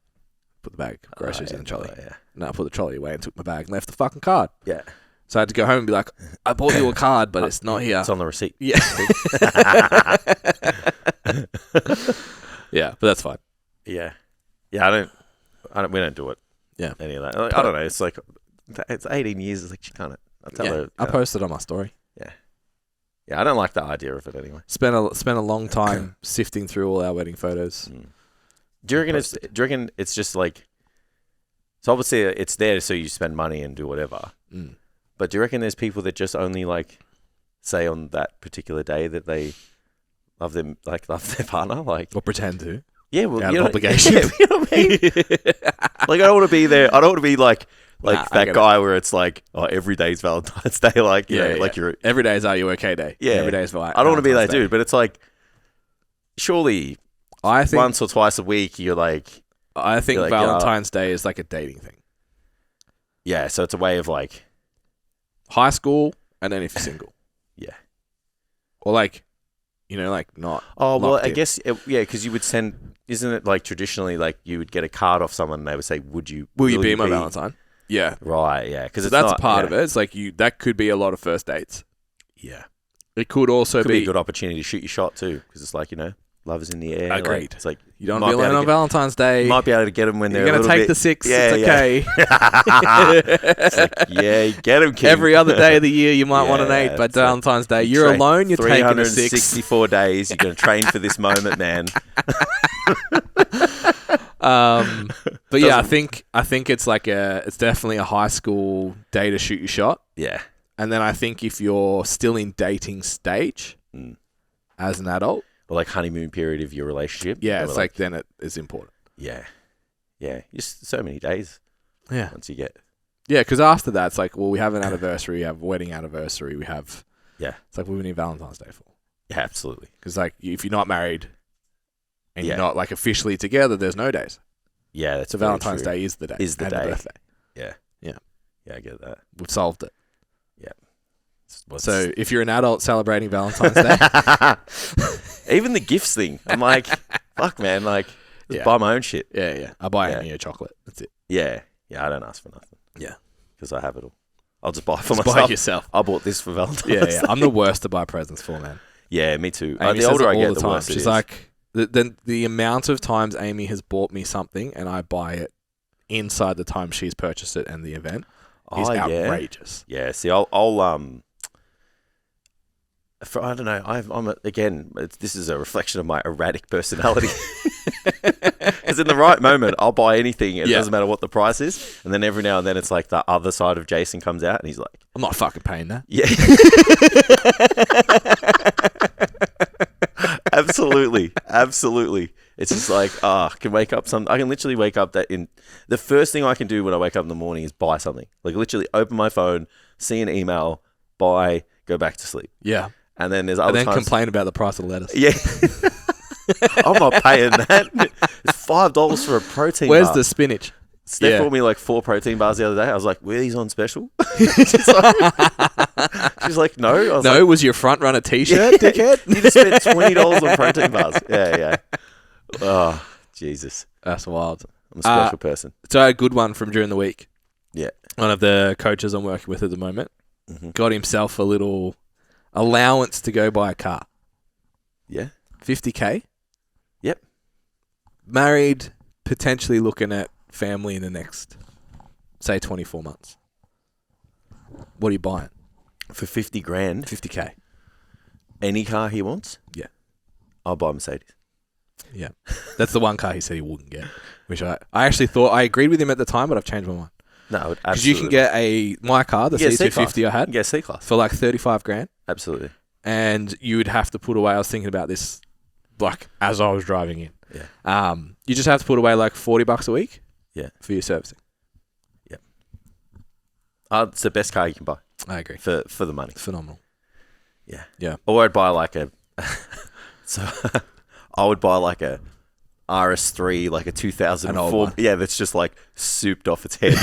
Put the bag, groceries in the trolley. Yeah. And I put the trolley away and took my bag and left the fucking card. Yeah. So I had to go home and be like, I bought you a card, but it's not here. It's on the receipt. Yeah. Yeah, but that's fine. Yeah. Yeah, we don't do it. Yeah. Any of that. Like, I don't know. It's like, it's 18 years. It's like, she can't. I'll tell her. I posted on my story. Yeah. Yeah, I don't like the idea of it anyway. Spent a long time sifting through all our wedding photos. Do you reckon it's just like, so obviously it's there so you spend money and do whatever. But do you reckon there's people that just only like say on that particular day that they love their partner, like, or pretend to? Yeah, well, out of obligation. Yeah, you know what I mean? Like, I don't want to be there. I don't want to be like that guy where it's like, oh, every day's Valentine's Day. Like, you know, like you're every day is Are You Okay Day. Yeah, every day is Valentine's Day. I don't want to be that dude, but it's like, surely, I think once or twice a week, you're like, I think like, Valentine's Day is like a dating thing. Yeah, so it's a way of like high school, and then if you're single, yeah, or like, you know, like not. Oh well, I guess because you would send. Isn't it like traditionally like you would get a card off someone and they would say, will you be my Valentine? Yeah. Right, yeah. Because that's part of it. It's like that could be a lot of first dates. Yeah. It could also be a good opportunity to shoot your shot too, because it's like, you know, love is in the air. Agreed. Like, it's like you don't want to be alone on Valentine's Day. You might be able to get them when they're going to take the 6. Yeah, it's okay. It's like, yeah, you get them, kid. Every other day of the year you might want an 8, but Valentine's Day, you're alone, you're taking a 6. 364 days, you're going to train for this moment, man. But yeah, I think it's like it's definitely a high school day to shoot your shot. Yeah. And then I think if you're still in dating stage as an adult, or like honeymoon period of your relationship, it's like then it is important. Yeah, just so many days. Yeah, once you get. Yeah, because after that, it's like, well, we have an anniversary, we have a wedding anniversary, we have. Yeah, it's like we need Valentine's Day for. Yeah, absolutely. Because like if you're not married and you're not like officially together, there's no days. Yeah, that's so Valentine's Day is the day. Is the and day. The birthday. Yeah. Yeah. Yeah, I get that. We've solved it. Yeah. So if you're an adult celebrating Valentine's Day, even the gifts thing, I'm like, fuck, man, like, just buy my own shit. Yeah. I buy Amy a chocolate. That's it. Yeah. I don't ask for nothing. Yeah. Because I have it all. I'll just buy it for myself. myself. Buy yourself. I bought this for Valentine's Day. I'm the worst to buy presents for, man. Yeah, me too. Amy the older I get, the worse it is. She's like, the amount of times Amy has bought me something and I buy it inside the time she's purchased it and the event is outrageous. Yeah. See, I'll I don't know. This is a reflection of my erratic personality. Because in the right moment, I'll buy anything. It doesn't matter what the price is. And then every now and then, it's like the other side of Jason comes out, and he's like, "I'm not fucking paying that." Yeah. Absolutely. It's just like, I can literally wake up the first thing I can do when I wake up in the morning is buy something. Like literally open my phone, see an email, buy, go back to sleep. Yeah. And then there's other times. Complain about the price of lettuce. Yeah. I'm not paying that. It's $5 for a protein bar. Where's the spinach? Steph bought me like 4 protein bars the other day. I was like, were these on special? She's like, no. No, was your front runner t-shirt, dickhead? You just spent $20 on protein bars. Yeah. Oh, Jesus. That's wild. I'm a special person. So a good one from during the week. Yeah. One of the coaches I'm working with at the moment got himself a little allowance to go buy a car. Yeah. $50K. Yep. Married, potentially looking at family in the next, say, 24 months. What are you buying? For 50 grand? $50K. Any car he wants? Yeah. I'll buy a Mercedes. Yeah. That's the one car he said he wouldn't get. Which I actually thought, I agreed with him at the time, but I've changed my mind. No, absolutely. Because you can get my car, the C250 I had. Yeah, C-Class. For like 35 grand. Absolutely. And you would have to put away, I was thinking about this, like, as I was driving in. Yeah. You just have to put away like $40 a week. Yeah. For your servicing. Yeah. It's the best car you can buy. I agree. For the money. It's phenomenal. Yeah. Yeah. Or I'd buy like a I would buy like a RS3, like a 2004. Yeah, that's just like souped off its head.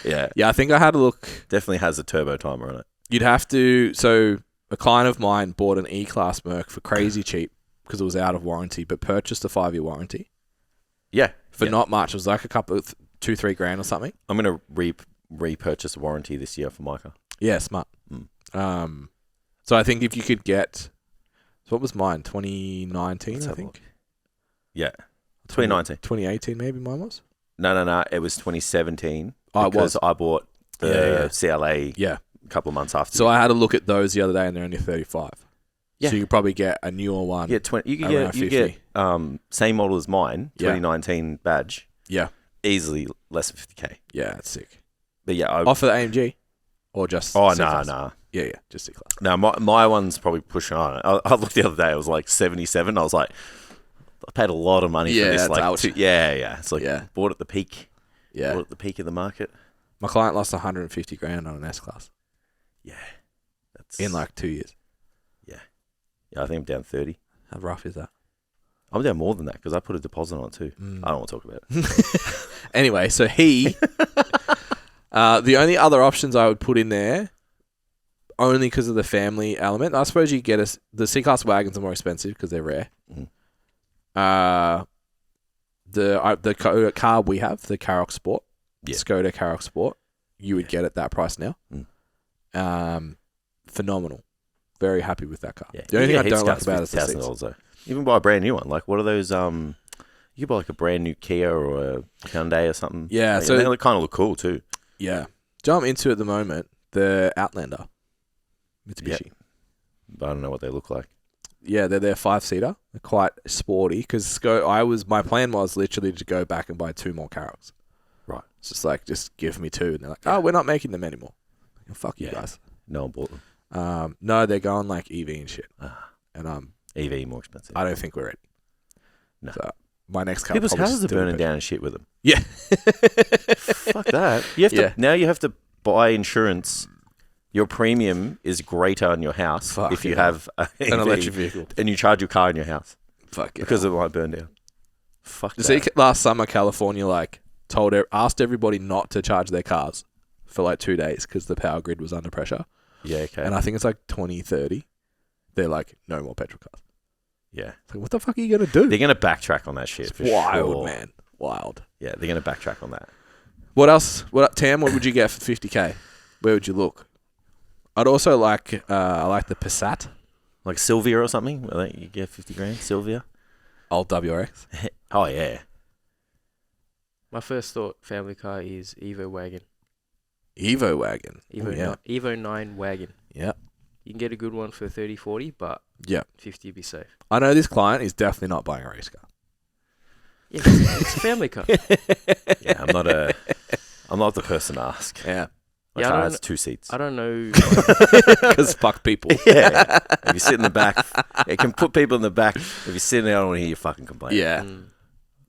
Yeah. Yeah, I think I had a look. Definitely has a turbo timer on it. You'd have to. So a client of mine bought an E-Class Merc for crazy cheap because it was out of warranty, but purchased a 5-year warranty. Yeah. For not much. It was like a couple of $2-3 grand or something. I'm going to repurchase a warranty this year for my car. Yeah, smart. So I think if you could get, so what was mine? 2019, I think. Yeah. 2019. 2018 maybe mine was? No. It was 2017. Oh, it was. I bought the CLA a couple of months after. So I had a look at those the other day and they're only 35. Yeah. So you could probably get a newer one. Yeah, you get same model as mine, 2019 badge. Yeah. Easily less than 50K. Yeah, that's sick. But yeah, off of the AMG or just nah. Yeah, just C-Class. No, my one's probably pushing on. I looked the other day, it was like 77. I was like, I paid a lot of money for this. It's like bought at the peak. Yeah. Bought at the peak of the market. My client lost 150 grand on an S-Class. Yeah. That's in like 2 years. Yeah, I think I'm down 30. How rough is that? I'm down more than that because I put a deposit on it too. I don't want to talk about it. Anyway, so the only other options I would put in there, only because of the family element, I suppose you get the C-Class wagons are more expensive because they're rare. The car we have, the Karoq Sport, Skoda Karoq Sport, you would get at that price now. Phenomenal. Very happy with that car. Yeah. The only thing I don't like about it is the seats. You can buy a brand new one. Like, what are those? You can buy like a brand new Kia or a Hyundai or something. Yeah. Like, so they kind of look cool too. Yeah. Jump into at the moment the Outlander, Mitsubishi. Yep. But I don't know what they look like. Yeah, they're their 5-seater. They're quite sporty because my plan was literally to go back and buy 2 more Karoqs. Right. It's just like, just give me 2. And they're like, oh, we're not making them anymore. Like, fuck you guys. No one bought them. No, they're going like EV and shit. And EV more expensive. I don't think we're ready. No. So my next car. People's houses are burning down and shit with them. Yeah. Fuck that. You have to now. You have to buy insurance. Your premium is greater on your house if you have an electric vehicle, and you charge your car in your house. Fuck it. Because it might burn down. Fuck that. See, last summer California asked everybody not to charge their cars for like 2 days because the power grid was under pressure. Yeah. Okay. And I think it's like 2030. They're like, no more petrol cars. Yeah. It's like, what the fuck are you gonna do? They're gonna backtrack on that shit. It's for wild, sure. man. Wild. Yeah, they're gonna backtrack on that. What else? Tam, what would you get for 50k? Where would you look? I'd also like I like the Passat. Like Sylvia or something? I think you get 50 grand. Sylvia. Old WRX. Oh yeah. My first thought family car is Evo wagon. Evo wagon. Evo 9 wagon. Yeah. You can get a good one for 30, 40, but 50 would be safe. I know this client is definitely not buying a race car. Yeah, it's a family car. Yeah, I'm not the person to ask. Yeah. My car has 2 seats. I don't know. Because fuck people. Yeah. If you sit in the back, it can put people in the back. If you're sitting there, I don't want to hear you fucking complain. Yeah.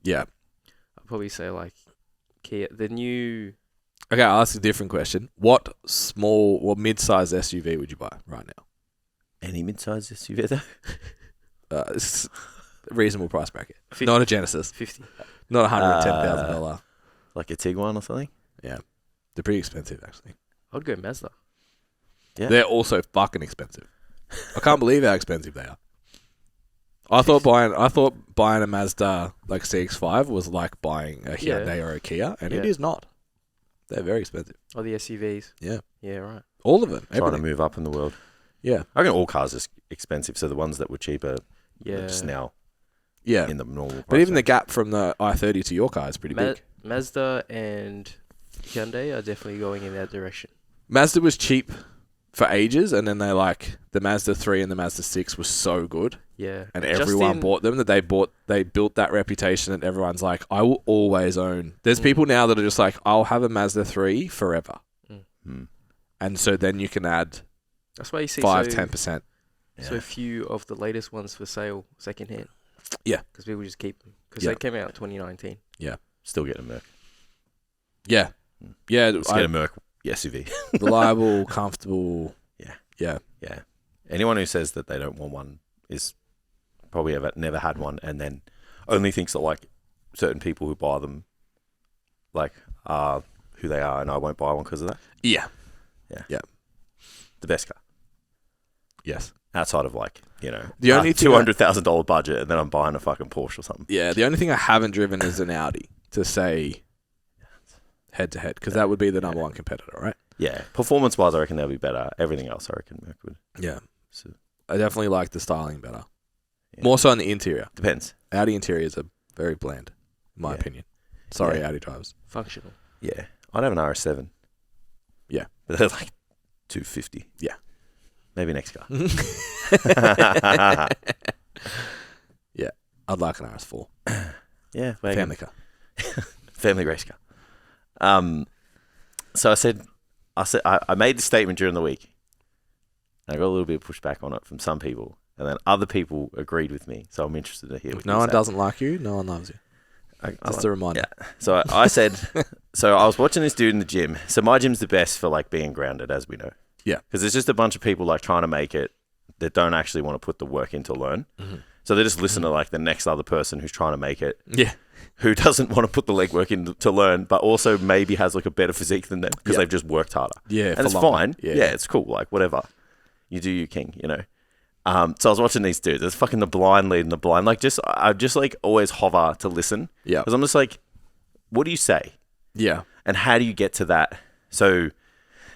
Yeah. I'd probably say like Kia. The new... Okay, I'll ask a different question. What small or mid-sized SUV would you buy right now? Any mid-sized SUV though? It's a reasonable price bracket. 50. Not a Genesis. 50. Not $110,000. Like a Tiguan or something? Yeah. They're pretty expensive, actually. I'd go Mazda. Yeah. They're also fucking expensive. I can't believe how expensive they are. I thought buying a Mazda like CX-5 was like buying a Hyundai or a Kia, and it is not. They're very expensive. Oh, the SUVs. Yeah. Yeah, right. All of them. Trying Everything. to move up in the world. Yeah. I reckon all cars are expensive, so the ones that were cheaper are just now in the normal price. But even the gap from the i30 to your car is pretty big. Mazda and Hyundai are definitely going in that direction. Mazda was cheap for ages, and then the Mazda 3 and the Mazda 6 was so good. Yeah. And everyone bought them, that they built that reputation that everyone's like, I will always own. There's people now that are just like, I'll have a Mazda 3 forever. And so then you can add that's why you see 10%. So few of the latest ones for sale secondhand. Yeah. Because people just keep them. Because they came out in 2019. Yeah. Still get a Merc. Yeah. Yeah. Still get a Merc SUV. Reliable, comfortable. Yeah. Anyone who says that they don't want one is probably never had one, and then only thinks that like certain people who buy them like are who they are, and I won't buy one because of that. Yeah. The best car. Yes. Outside of like, the only $200,000 budget, and then I'm buying a fucking Porsche or something. Yeah. The only thing I haven't driven is an Audi to say head to head, because that would be the number one competitor, right? Yeah. Performance wise, I reckon they'll be better. Everything else, I reckon Merc would. Yeah. So, I definitely like the styling better. Yeah. More so on the interior. Depends. Audi interiors are very bland, in my opinion. Sorry, Audi drivers. Functional. Yeah. I'd have an RS7. Yeah. But they're like $250. Yeah. Maybe next car. Yeah. I'd like an RS4. Yeah. Family car. Family race car. So I made the statement during the week. And I got a little bit of pushback on it from some people. And then other people agreed with me. So I'm interested to hear what no one doesn't like you, no one loves you. Just a reminder. Yeah. So I said, so I was watching this dude in the gym. So my gym's the best for like being grounded, as we know. Yeah. Because there's just a bunch of people like trying to make it that don't actually want to put the work in to learn. Mm-hmm. So they just listen to like the next other person who's trying to make it. Yeah. Who doesn't want to put the legwork in to learn, but also maybe has like a better physique than them because they've just worked harder. Yeah. And it's fine. Yeah, it's cool. Like whatever. You do you, king, So I was watching these dudes. There's fucking the blind leading the blind. Like I just like always hover to listen. Yeah. Because I'm just like, what do you say? Yeah. And how do you get to that? So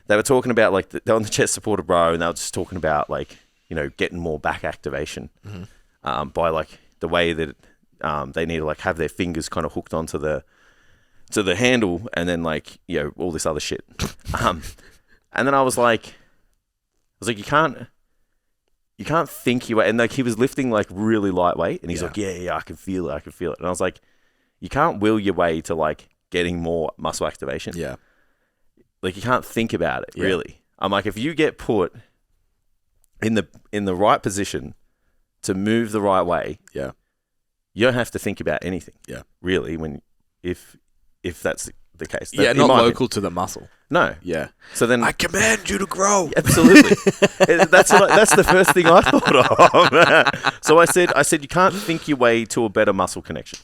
they were talking about like they're on the chest supported row, and they were just talking about like getting more back activation by like the way that they need to like have their fingers kind of hooked onto the handle, and then like all this other shit. And then I was like you can't think and like he was lifting like really lightweight, and he's like yeah I can feel it, and I was like, you can't will your way to like getting more muscle activation. Yeah. Like you can't think about it really. I'm like, if you get put in the right position to move the right way, yeah, you don't have to think about anything. Yeah. Really, if that's the case. Yeah, not local to the muscle. No. Yeah. So then I command you to grow. Absolutely. That's the first thing I thought of. So I said you can't think your way to a better muscle connection.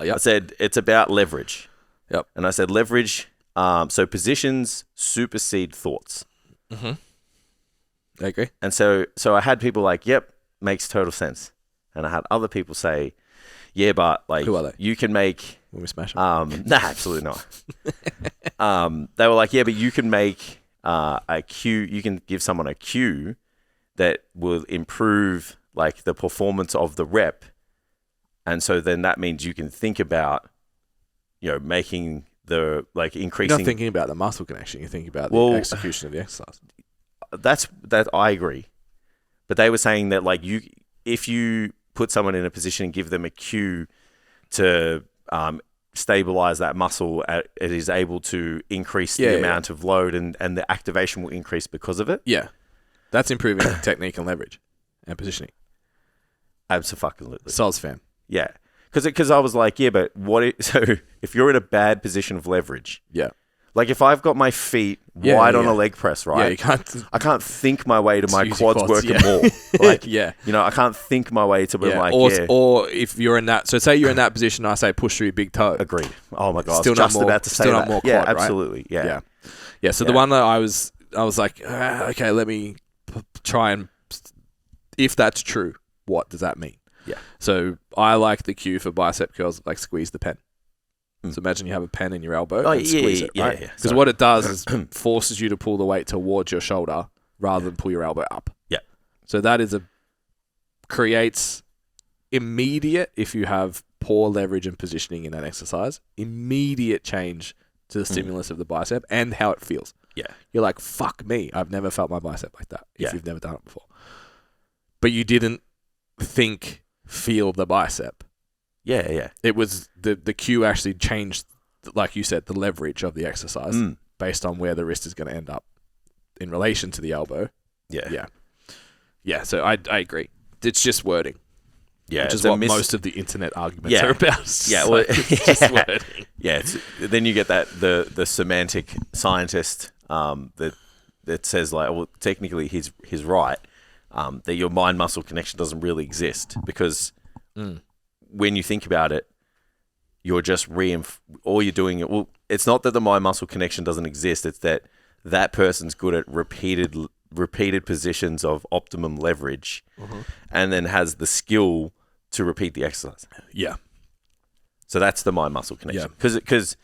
Yep. I said it's about leverage. Yep. And I said leverage. So positions supersede thoughts. Mm-hmm. I agree. And so I had people like, yep, makes total sense. And I had other people say, yeah, but like, who are they? You can make. Will we smash them? Nah, absolutely not. They were like, yeah, but you can make a cue. You can give someone a cue that will improve like the performance of the rep, and so then that means you can think about, making the increasing. You're not thinking about the muscle connection. You're thinking about the execution of the exercise. That I agree, but they were saying that if you put someone in a position and give them a cue to stabilize that muscle, it is able to increase the amount of load and the activation will increase because of it. Yeah. That's improving technique and leverage and positioning. Absolutely. Soz fam. Yeah. Because I was like, yeah, but so if you're in a bad position of leverage. Yeah. Like if I've got my feet wide on a leg press, right? Yeah, I can't think my way to my quads working more. Yeah. I can't think my way to be or if you're in that, so say you're in that position, I say push through your big toe. Agreed. Oh my God. Still I was just about to say that. More quad, yeah, right? absolutely. Yeah. Yeah. So the one that I was like, okay, let me try and, if that's true, what does that mean? Yeah. So I like the cue for bicep curls, like squeeze the pen. So imagine you have a pen in your elbow and squeeze it, right? Because what it does is forces you to pull the weight towards your shoulder rather than pull your elbow up. Yeah. So that creates immediate, if you have poor leverage and positioning in that exercise, immediate change to the stimulus of the bicep and how it feels. Yeah. You're like, fuck me, I've never felt my bicep like that if you've never done it before. But you didn't feel the bicep. Yeah. It was the cue actually changed, like you said, the leverage of the exercise based on where the wrist is going to end up in relation to the elbow. Yeah. Yeah, so I agree. It's just wording. Yeah. Which is what most of the internet arguments are about. Yeah. Well, it's just wording. Yeah. Then you get the semantic scientist that says technically he's right, that your mind-muscle connection doesn't really exist because when you think about it, you're just all you're doing. Well, it's not that the mind-muscle connection doesn't exist. It's that person's good at repeated positions of optimum leverage, and then has the skill to repeat the exercise. Yeah. So that's the mind-muscle connection. Because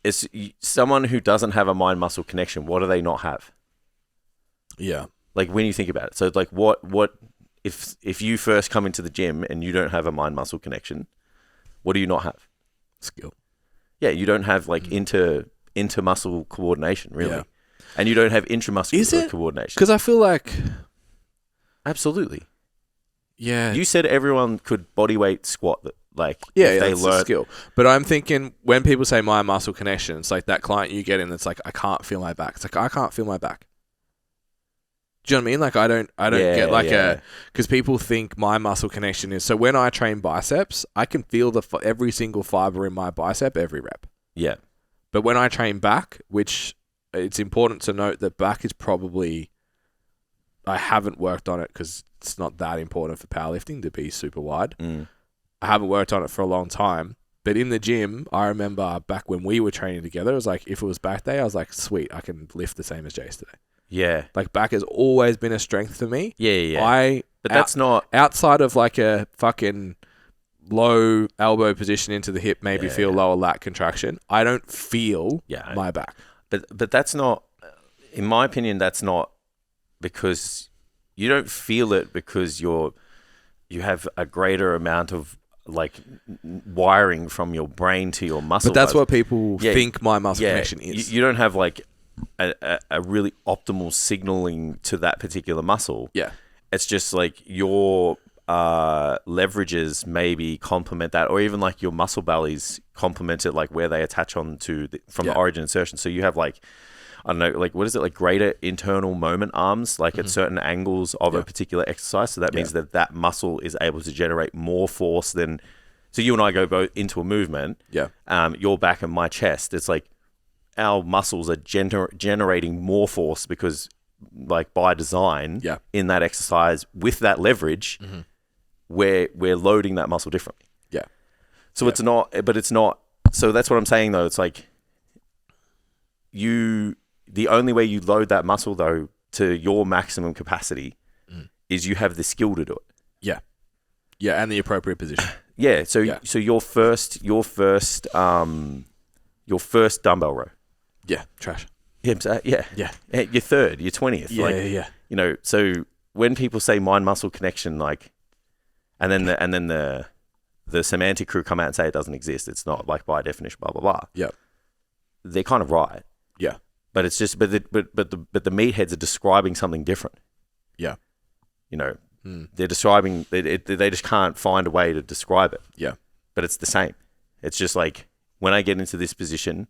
it's someone who doesn't have a mind-muscle connection. What do they not have? Yeah. Like when you think about it. So like what if you first come into the gym and you don't have a mind-muscle what do you not have? Skill. Yeah, you don't have inter-muscle coordination, really. Yeah. And you don't have intramuscular coordination. Because I feel like... Absolutely. Yeah. You said everyone could bodyweight squat, if they learn... skill. But I'm thinking, when people say mind-muscle connection, it's like that client you get in that's like, I can't feel my back. It's like, I can't feel my back. Do you know what I mean? Like, I don't get because people think my muscle connection is, so when I train biceps, I can feel every single fiber in my bicep every rep. Yeah. But when I train back, which it's important to note that back is probably, I haven't worked on it because it's not that important for powerlifting to be super wide. I haven't worked on it for a long time. But in the gym, I remember back when we were training together, it was like, if it was back day, I was like, sweet, I can lift the same as Jace today. Yeah. Like back has always been a strength for me. Yeah. But that's not... Outside of like a fucking low elbow position into the hip, maybe feel lower lat contraction, I don't feel my back. But that's not... In my opinion, that's not because... You don't feel it because you have a greater amount of wiring from your brain to your muscle. But that's what people think my muscle connection is. You don't have a really optimal signaling to that particular muscle. Yeah. It's just your leverages maybe complement that, or even like your muscle bellies complement it, like where they attach on to from the origin insertion. So you have like, I don't know, like what is it, like greater internal moment arms, like at certain angles of a particular exercise. So that means that muscle is able to generate more force than. So you and I go both into a movement. Yeah. Your back and my chest. It's like our muscles are generating more force because, like by design, in that exercise with that leverage, we're loading that muscle differently. Yeah. So it's not. So that's what I'm saying though. It's like the only way you load that muscle though to your maximum capacity is you have the skill to do it. Yeah. Yeah, and the appropriate position. Yeah. So your first dumbbell row. Yeah. Trash. Yeah. Your third, your 20th. Yeah. You know, so when people say mind muscle connection, like, and then the semantic crew come out and say it doesn't exist. It's not like by definition, blah blah blah. Yeah. They're kind of right. Yeah. But it's just, but the meatheads are describing something different. Yeah. You know, they're describing, they just can't find a way to describe it. Yeah. But it's the same. It's just like, when I get into this position,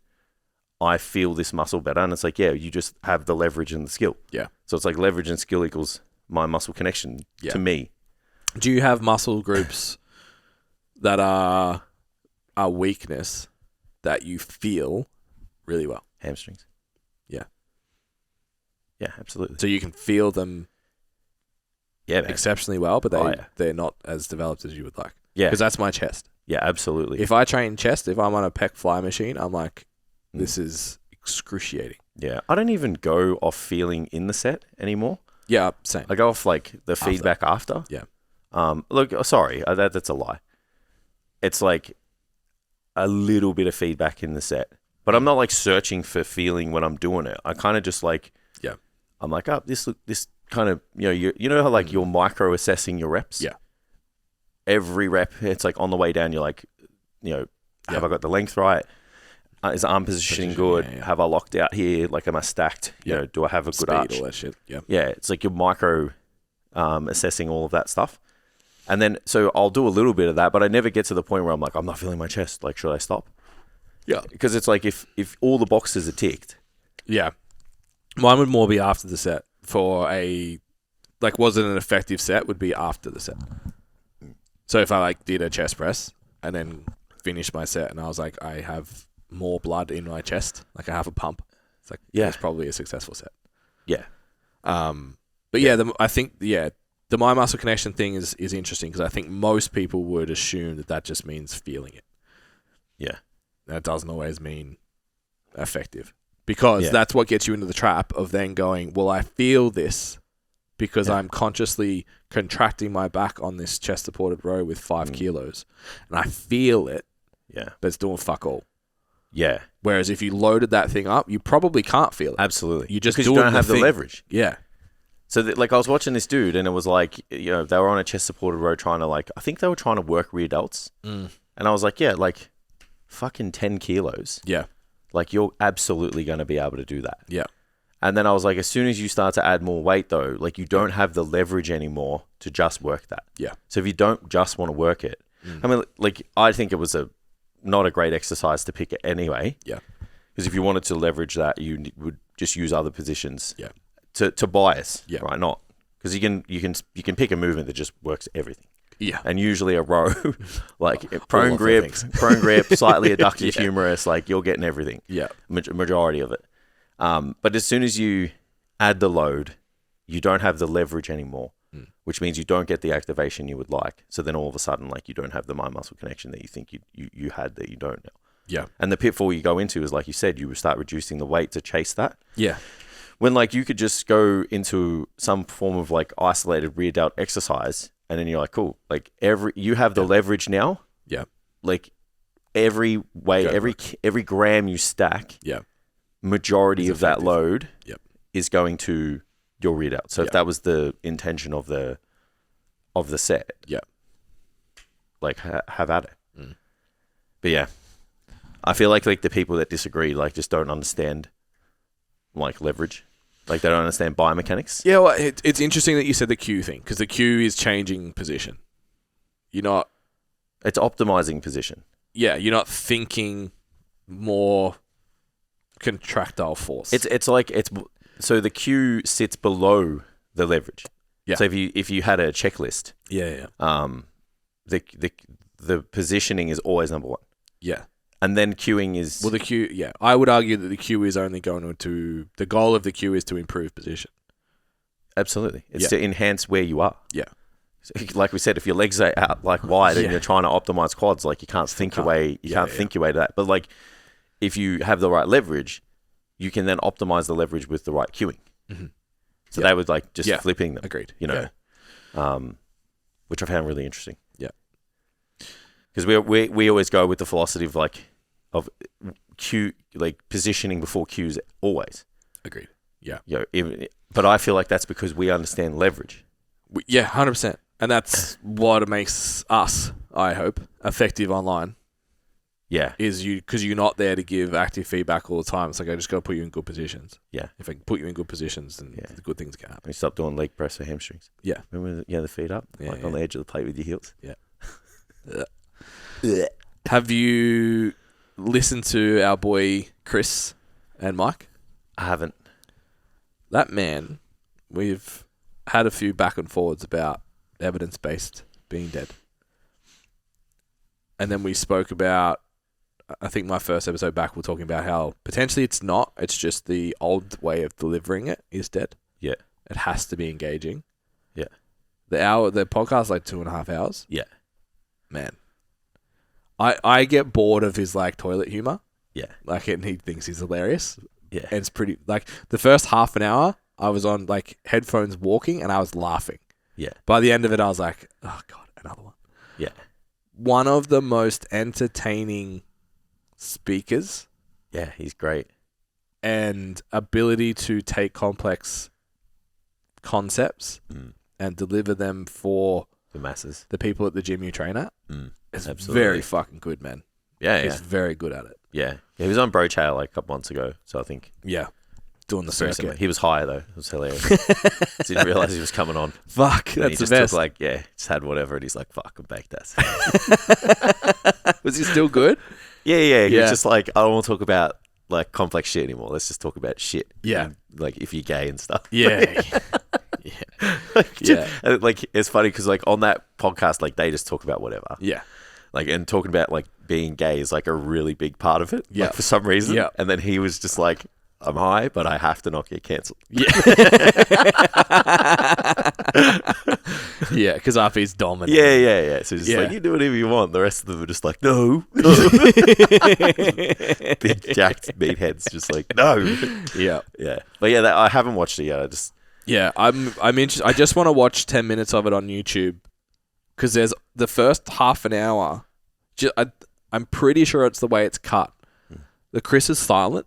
I feel this muscle better. And it's like, yeah, you just have the leverage and the skill. Yeah. So it's like leverage and skill equals mind muscle connection to me. Do you have muscle groups that are a weakness that you feel really well? Hamstrings. Yeah. Yeah, absolutely. So you can feel them exceptionally well, but they're not as developed as you would like. Yeah. Because that's my chest. Yeah, absolutely. If I train chest, if I'm on a pec fly machine, I'm like, this is excruciating. Yeah. I don't even go off feeling in the set anymore. Yeah, same. I go off like the feedback after. Yeah. Look, sorry, that's a lie. It's like a little bit of feedback in the set, but I'm not like searching for feeling when I'm doing it. I kind of just like, I'm like, this kind of, you know how like you're micro assessing your reps. Yeah. Every rep, it's like on the way down, you're like, have I got the length right? Is arm positioning good? Yeah. Have I locked out here? Like, am I stacked? You know, do I have a good arch? All that shit. Yeah. Yeah. It's like you're micro assessing all of that stuff. And then, so I'll do a little bit of that, but I never get to the point where I'm like, I'm not feeling my chest. Like, should I stop? Yeah. Because it's like, if all the boxes are ticked. Yeah. Mine would more be after the set for was it an effective set would be after the set. So if I like did a chest press and then finished my set and I was like, I have more blood in my chest, like I have a pump. It's like, it's probably a successful set. Yeah. But I think, the mind muscle connection thing is interesting because I think most people would assume that just means feeling it. Yeah. That doesn't always mean effective because that's what gets you into the trap of then going, well, I feel this because I'm consciously contracting my back on this chest supported row with 5 kilos and I feel it, but it's doing fuck all. Yeah. Whereas if you loaded that thing up, you probably can't feel it. Absolutely. You just because you don't have the leverage. Yeah. So like I was watching this dude and it was like, they were on a chest supported row trying to I think they were trying to work rear delts. And I was like, like fucking 10 kilos. Yeah. Like you're absolutely going to be able to do that. Yeah. And then I was like, as soon as you start to add more weight though, like you don't have the leverage anymore to just work that. Yeah. So if you don't just want to work it, I mean, like I think it was not a great exercise to pick it anyway. Yeah. Because if you wanted to leverage that, you would just use other positions. Yeah. To bias. Yeah. Right. Not because you can pick a movement that just works everything. Yeah. And usually a row, like prone grip, slightly adductive humerus, like you're getting everything. Yeah. Majority of it. But as soon as you add the load, you don't have the leverage anymore, which means you don't get the activation you would like. So then all of a sudden, like you don't have the mind muscle connection that you think you had that you don't now. Yeah. And the pitfall you go into is, like you said, you would start reducing the weight to chase that. Yeah. When like you could just go into some form of like isolated rear delt exercise and then you're like, cool, like you have the leverage now. Yeah. Like every weight, every gram you stack. Yeah. Majority of that load is going to your rear delt. So if that was the intention of the set, like have at it. But yeah, I feel like the people that disagree like just don't understand like leverage, like they don't understand biomechanics. Yeah, well, it's interesting that you said the Q thing because the Q is changing position. you're not. It's optimizing position. Yeah, you're not thinking more contractile force. So the cue sits below the leverage. Yeah. So if you had a checklist, yeah. The positioning is always number one. Yeah. And then cueing is... Well, the cue, yeah. I would argue that the cue is only going to... The goal of the cue is to improve position. Absolutely. It's to enhance where you are. Yeah. Like we said, if your legs are out like wide and you're trying to optimize quads, like you can't think your way to that. But like if you have the right leverage, you can then optimize the leverage with the right cueing. Mm-hmm. So they would like just flipping them. Agreed. You know, which I found really interesting. Yeah. Because we always go with the philosophy of cue, like positioning before cues always. Agreed. Yeah. But I feel like that's because we understand leverage. 100%. And that's what makes us, I hope, effective online. Yeah. Is because you're not there to give active feedback all the time. It's like, I just got to put you in good positions. Yeah. If I can put you in good positions, then the good things can happen. You stop doing leg press for hamstrings. Yeah. Remember the feet up? On the edge of the plate with your heels? Yeah. Have you listened to our boy Chris and Mike? I haven't. That man, we've had a few back and forwards about evidence-based being dead. And then we spoke about, I think my first episode back, we're talking about how potentially it's not. It's just the old way of delivering it is dead. Yeah. It has to be engaging. Yeah. The podcast is like 2.5 hours. Yeah. Man. I get bored of his like toilet humor. Yeah. Like, and he thinks he's hilarious. Yeah. And it's pretty, like, the first half an hour, I was on like headphones walking and I was laughing. Yeah. By the end of it, I was like, oh God, another one. Yeah. One of the most entertaining speakers. Yeah, he's great. And ability to take complex concepts and deliver them for the masses, the people at the gym you train at. It's Absolutely. very fucking good, man. Yeah, He's very good at it. Yeah. He was on Bro Chair like a couple months ago, so I think. Yeah. Doing the circuit. He was high though. It was hilarious. Didn't realize he was coming on. Fuck, and that's the best. Took just had whatever, and he's like, "Fuck, I'm baked ass." Was he still good? Yeah. He was just like, "I don't want to talk about like complex shit anymore. Let's just talk about shit." Yeah. And, like if you're gay and stuff. Yeah. And, like it's funny because like on that podcast, like they just talk about whatever. Yeah. Like and talking about like being gay is like a really big part of it. Yeah. Like, for some reason. Yeah. And then he was just like, I'm high, but I have to not get cancelled. Yeah. Yeah, because RP's dominant. Yeah. So just like, you do whatever you want. The rest of them are just like, no. Big jacked meatheads, just like, no. Yeah. Yeah. But yeah, I haven't watched it yet. I'm interested. I just want to watch 10 minutes of it on YouTube because there's the first half an hour. I'm pretty sure it's the way it's cut. The Chris is silent.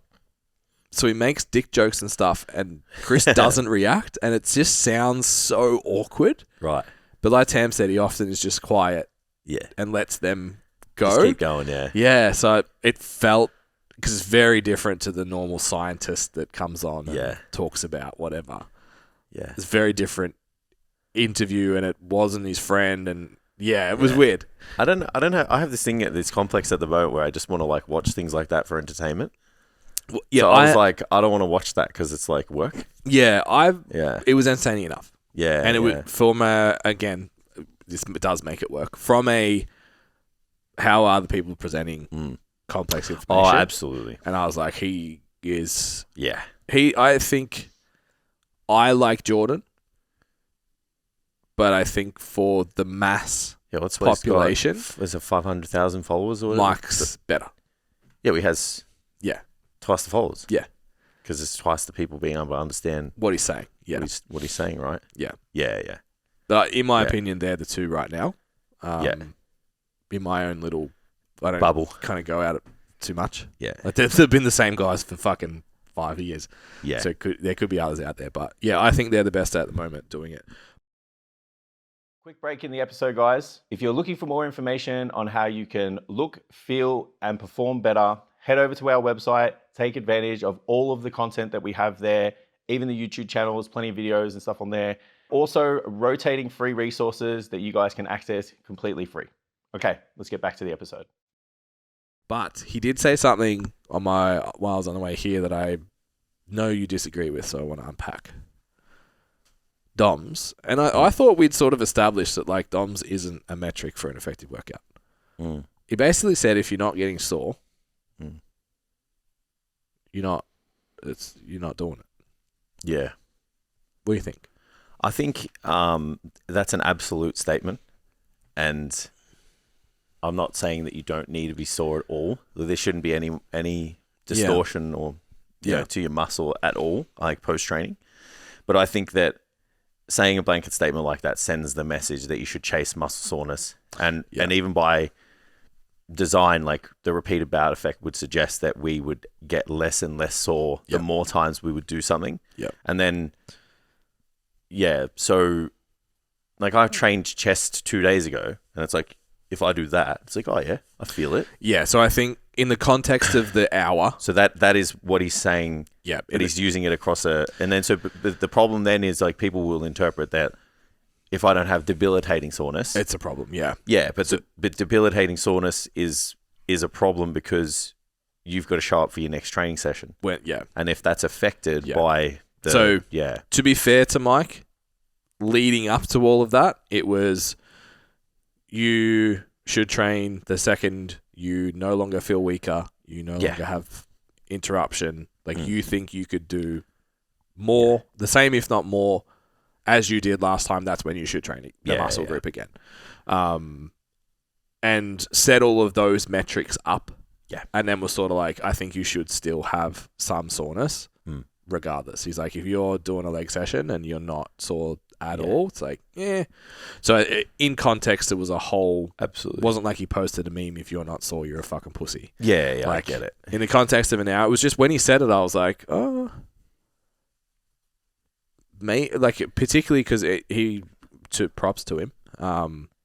So he makes dick jokes and stuff, and Chris doesn't react, and it just sounds so awkward. Right. But like Tam said, he often is just quiet. Yeah. And lets them go. Just keep going, yeah. Yeah, so it felt, because it's very different to the normal scientist that comes on and talks about whatever. Yeah. It's a very different interview, and it wasn't his friend, and it was weird. I don't know. I have this thing, this complex at the moment where I just want to like watch things like that for entertainment. Well, yeah, so I was like, I don't want to watch that because it's like work. Yeah, it was entertaining enough. Yeah, and it would from again, this does make it work from how are the people presenting complex information? Oh, absolutely. And I was like, he is. Yeah, I think I like Jordan, but I think for the mass population, there's a 500,000 followers or whatever. Mike's better. Yeah, he has. Yeah. Twice the followers. Yeah. Because it's twice the people being able to understand what he's saying. Yeah. What he's saying, right? Yeah. Yeah. But in my opinion, they're the two right now. In my own little bubble. Kind of go at it too much. Yeah. Like they've been the same guys for fucking 5 years. Yeah. So there could be others out there. But yeah, I think they're the best at the moment doing it. Quick break in the episode, guys. If you're looking for more information on how you can look, feel, and perform better, head over to our website, take advantage of all of the content that we have there. Even the YouTube channel, there's plenty of videos and stuff on there. Also, rotating free resources that you guys can access completely free. Okay, let's get back to the episode. But he did say something while I was on the way here that I know you disagree with, so I want to unpack. D.O.M.S. And I thought we'd sort of established that like D.O.M.S. isn't a metric for an effective workout. He basically said if you're not getting sore, you're not doing it. Yeah. What do you think? I think that's an absolute statement, and I'm not saying that you don't need to be sore at all. There shouldn't be any distortion or to your muscle at all, like post training. But I think that saying a blanket statement like that sends the message that you should chase muscle soreness, and even by design, like the repeated bout effect would suggest that we would get less and less sore the more times we would do something. And then so like I trained chest 2 days ago, and it's like if I do that, it's like, oh yeah, I feel it. Yeah, so I think in the context of the hour, so that is what he's saying. Yeah, but he's using it across and then so but the problem then is like people will interpret that if I don't have debilitating soreness, it's a problem. Yeah, but debilitating soreness is a problem because you've got to show up for your next training session. And if that's affected by to be fair to Mike, leading up to all of that, it was you should train the second you no longer feel weaker, you no longer have interruption. Like you think you could do more, the same if not more, as you did last time. That's when you should train the muscle group again. And set all of those metrics up. Yeah. And then was sort of like, I think you should still have some soreness regardless. He's like, if you're doing a leg session and you're not sore at all, it's like, So in context, it was a whole... Absolutely. It wasn't like he posted a meme, if you're not sore, you're a fucking pussy. Yeah, like, I get it. In the context of an hour, it was just when he said it, I was like, oh... Like, particularly because props to him,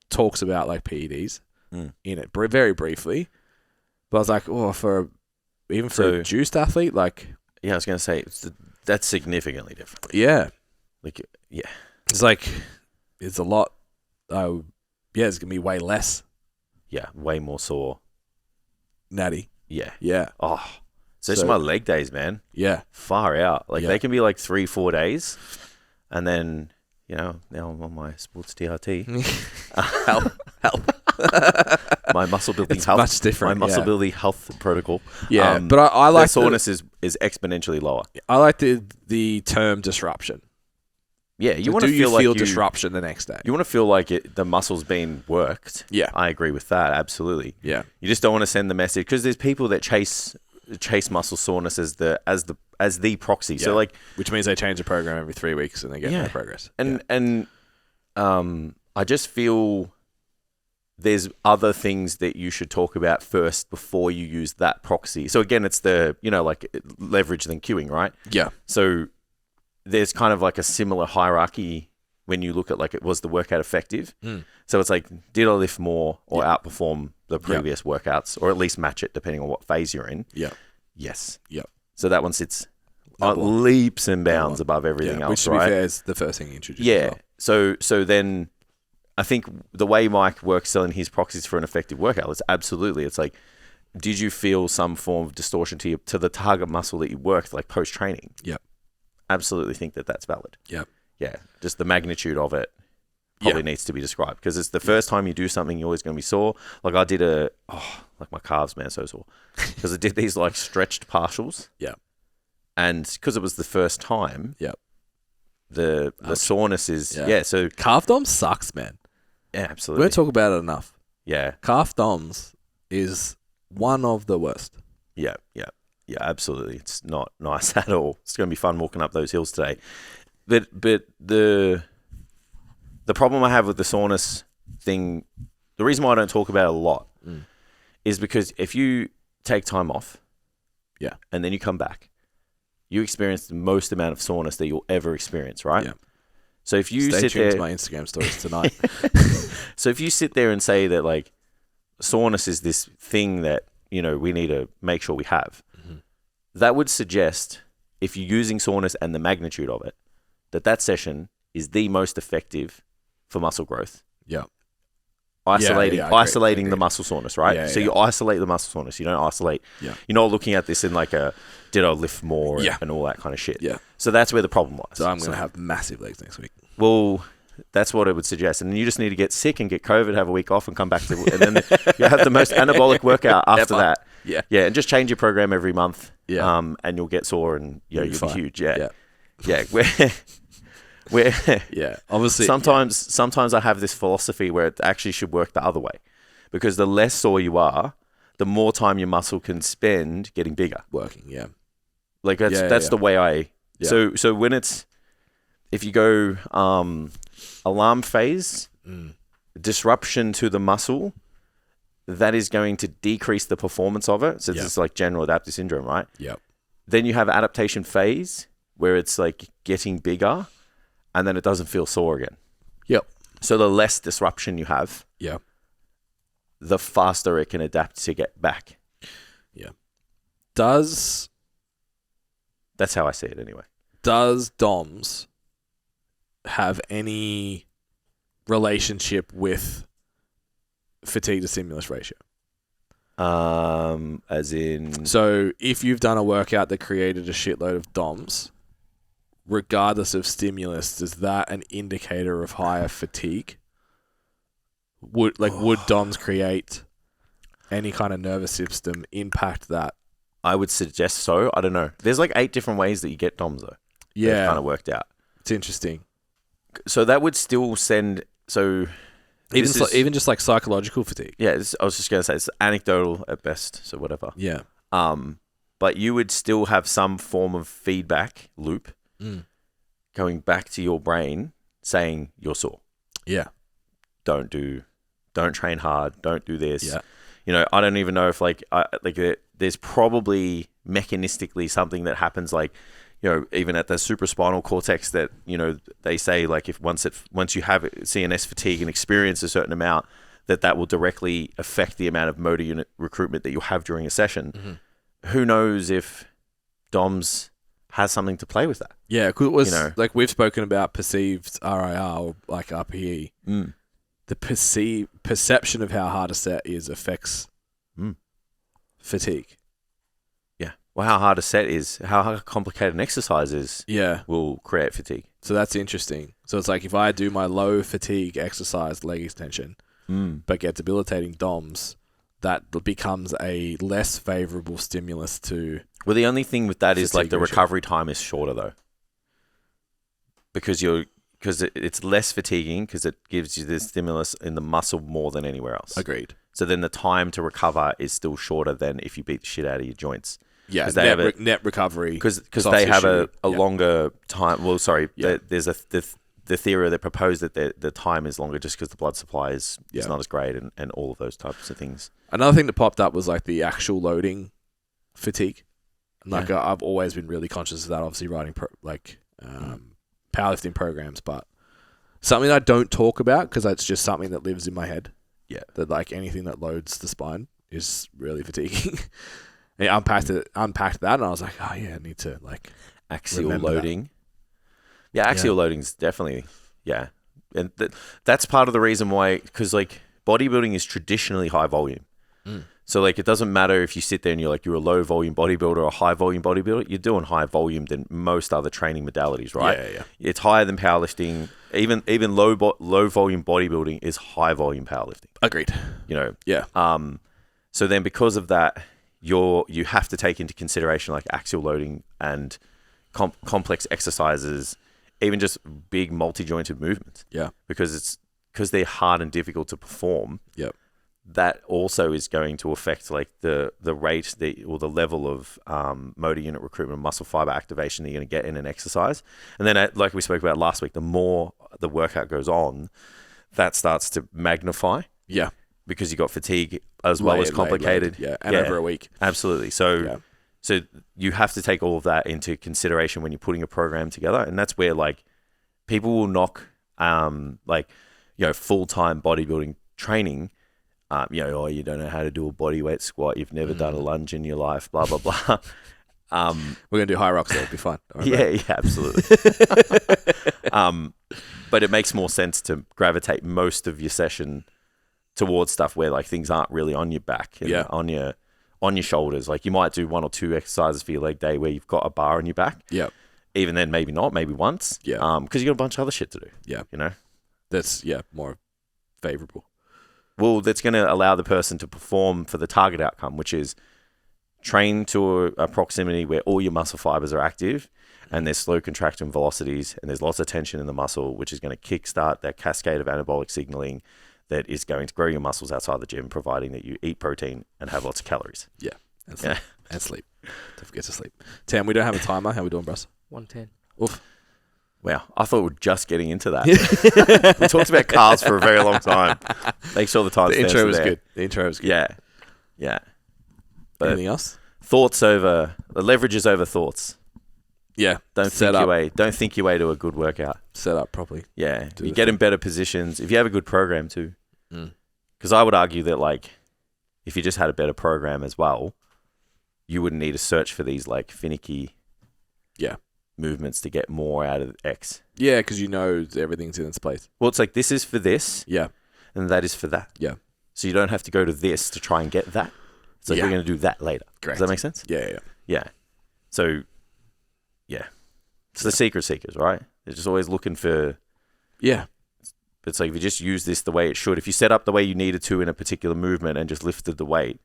talks about like PEDs in it very briefly. But I was like, for a juiced athlete, like... Yeah, I was going to say, that's significantly different. Yeah. Like, It's like, it's a lot. It's going to be way less. Yeah, way more sore. Natty. Yeah. Yeah. Oh, so my leg days, man. Yeah. Far out. Like, they can be like 3-4 days. And then, now I'm on my sports TRT. Help. My muscle building health. Much different. My muscle building health protocol. Yeah, but I like... The soreness is exponentially lower. I like the term disruption. Yeah, you want to feel disruption the next day. You want to feel like the muscle's been worked. Yeah. I agree with that, absolutely. Yeah. You just don't want to send the message, because there's people that chase muscle soreness as the proxy. So like, which means they change the program every 3 weeks and they get no progress. And I just feel there's other things that you should talk about first before you use that proxy. So again, it's the, like leverage than queuing, right? Yeah. So there's kind of like a similar hierarchy when you look at like, was the workout effective? So it's like, did I lift more or outperform the previous workouts, or at least match it depending on what phase you're in? Yeah. Yes. Yeah. So that one sits leaps and bounds above everything else, which to be fair is the first thing he introduced. Yeah. So then I think the way Mike works selling his proxies for an effective workout is absolutely, it's like, did you feel some form of distortion to the target muscle that you worked, like post training? Yep. Absolutely think that that's valid. Yep. Yeah. Just the magnitude of it probably needs to be described, because it's the first time you do something, you're always going to be sore. Like I did like my calves, man, so sore, because I did these like stretched partials. Yeah. And because it was the first time. Yep. The soreness is so calf DOMS sucks, man. Yeah, absolutely. We don't talk about it enough. Yeah. Calf DOMS is one of the worst. Yeah, absolutely. It's not nice at all. It's going to be fun walking up those hills today. But the problem I have with the soreness thing, the reason why I don't talk about it a lot is because if you take time off, and then you come back, you experience the most amount of soreness that you'll ever experience, right? Yeah. So if you Stay tuned to my Instagram stories tonight. So if you sit there and say that like soreness is this thing that, we need to make sure we have, that would suggest if you're using soreness and the magnitude of it, that session is the most effective for muscle growth. Yeah. Isolating the muscle soreness, right? Yeah, so you isolate the muscle soreness. You don't isolate. Yeah. You're not looking at this in like a, did I lift more and all that kind of shit. Yeah. So that's where the problem lies. So I'm going to have massive legs next week. Well, that's what I would suggest. And you just need to get sick and get COVID, have a week off and come back to and then you have the most anabolic workout after that. Yeah. Yeah. And just change your program every month. Yeah. And you'll get sore and you'll be huge. Yeah. Yeah. Yeah. Obviously. Sometimes I have this philosophy where it actually should work the other way. Because the less sore you are, the more time your muscle can spend getting bigger. Working, yeah. Like that's the way I... Yeah. So when it's... If you go alarm phase, disruption to the muscle, that is going to decrease the performance of it. So this is like general adaptive syndrome, right? Yep. Then you have adaptation phase where it's like getting bigger and then it doesn't feel sore again. Yep. So the less disruption you have... Yeah. the faster it can adapt to get back. Yeah. That's how I see it anyway. Does D.O.M.S have any relationship with fatigue to stimulus ratio? As in... So if you've done a workout that created a shitload of D.O.M.S, regardless of stimulus, is that an indicator of higher fatigue? Would D.O.M.S create any kind of nervous system impact that? I would suggest so. I don't know. There's like 8 different ways that you get D.O.M.S though. Yeah. They've kind of worked out. It's interesting. So that would still send... So... Even just like psychological fatigue. Yeah, I was just going to say, it's anecdotal at best, so whatever. Yeah. But you would still have some form of feedback loop going back to your brain saying you're sore. Yeah. Don't train hard. Don't do this. Yeah. You know, I don't even know if there's probably mechanistically something that happens, like, you know, even at the supraspinal cortex that, you know, they say like if once you have CNS fatigue and experience a certain amount, that will directly affect the amount of motor unit recruitment that you have during a session. Mm-hmm. Who knows if D.O.M.S has something to play with that? Yeah, because it was like we've spoken about perceived RIR or like RPE. The perception of how hard a set is affects fatigue. Yeah. Well, how hard a set is, how complicated an exercise is, will create fatigue. So that's interesting. So it's like if I do my low fatigue exercise, leg extension, but get debilitating D.O.M.S, that becomes a less favorable stimulus to... Well, the only thing with that is like the recovery time is shorter though. Because it's less fatiguing because it gives you the stimulus in the muscle more than anywhere else. Agreed. So then the time to recover is still shorter than if you beat the shit out of your joints. Yeah, net recovery. Because they have a longer time. Well, sorry, there's the theory that proposed that the time is longer just because the blood supply is not as great and all of those types of things. Another thing that popped up was like the actual loading fatigue. Like I've always been really conscious of that, obviously writing powerlifting programs, but something I don't talk about because it's just something that lives in my head. Yeah. That like anything that loads the spine is really fatiguing. And I unpacked that and I was like, oh yeah, I need to like axial loading. Yeah, axial loading is definitely, and that's part of the reason why, because like bodybuilding is traditionally high volume. So like it doesn't matter if you sit there and you're a low volume bodybuilder or a high volume bodybuilder, you're doing high volume than most other training modalities, right? Yeah. It's higher than powerlifting. Even low volume bodybuilding is high volume powerlifting. Agreed. You know. Yeah. So then because of that, you have to take into consideration like axial loading and complex exercises, even just big multi-jointed movements. Yeah. Because they're hard and difficult to perform. Yep. That also is going to affect like the rate or the level of motor unit recruitment, muscle fiber activation that you're going to get in an exercise. And then like we spoke about last week, the more the workout goes on, that starts to magnify. Yeah. Because you got fatigue as well as complicated. And over a week. Absolutely. So you have to take all of that into consideration when you're putting a program together. And that's where like people will knock full-time bodybuilding training. You don't know how to do a bodyweight squat. You've never done a lunge in your life, blah, blah, blah. We're going to do high rocks, though. It'll be fun. Yeah, absolutely. But it makes more sense to gravitate most of your session towards stuff where like things aren't really on your back and on your shoulders. Like you might do 1 or 2 exercises for your leg day where you've got a bar on your back. Yeah. Even then, maybe not, maybe once. Yeah. Because you got a bunch of other shit to do. Yeah. You know? That's, more favorable. Well, that's going to allow the person to perform for the target outcome, which is train to a proximity where all your muscle fibers are active and there's slow contraction velocities and there's lots of tension in the muscle, which is going to kickstart that cascade of anabolic signaling that is going to grow your muscles outside the gym, providing that you eat protein and have lots of calories. Yeah. And sleep. And sleep. Don't forget to sleep. Tam, we don't have a timer. How we doing, Bruce? 110. Oof. Wow. I thought we were just getting into that. We talked about carbs for a very long time. Make sure the time The intro was good. The intro was good. Yeah. Yeah. But anything else? Leverages over thoughts. Yeah. Don't think your way to a good workout. Set up properly. Yeah. You get in better positions. If you have a good program too. Because I would argue that like, if you just had a better program as well, you wouldn't need to search for these like finicky movements to get more out of X. Yeah, because you know everything's in its place. Well, it's like this is for this. Yeah. And that is for that. Yeah. So you don't have to go to this to try and get that. It's like we're going to do that later. Correct. Does that make sense? Yeah. So, yeah. It's the secret seekers, right? They're just always looking for... Yeah. It's like if you just use this the way it should, if you set up the way you needed to in a particular movement and just lifted the weight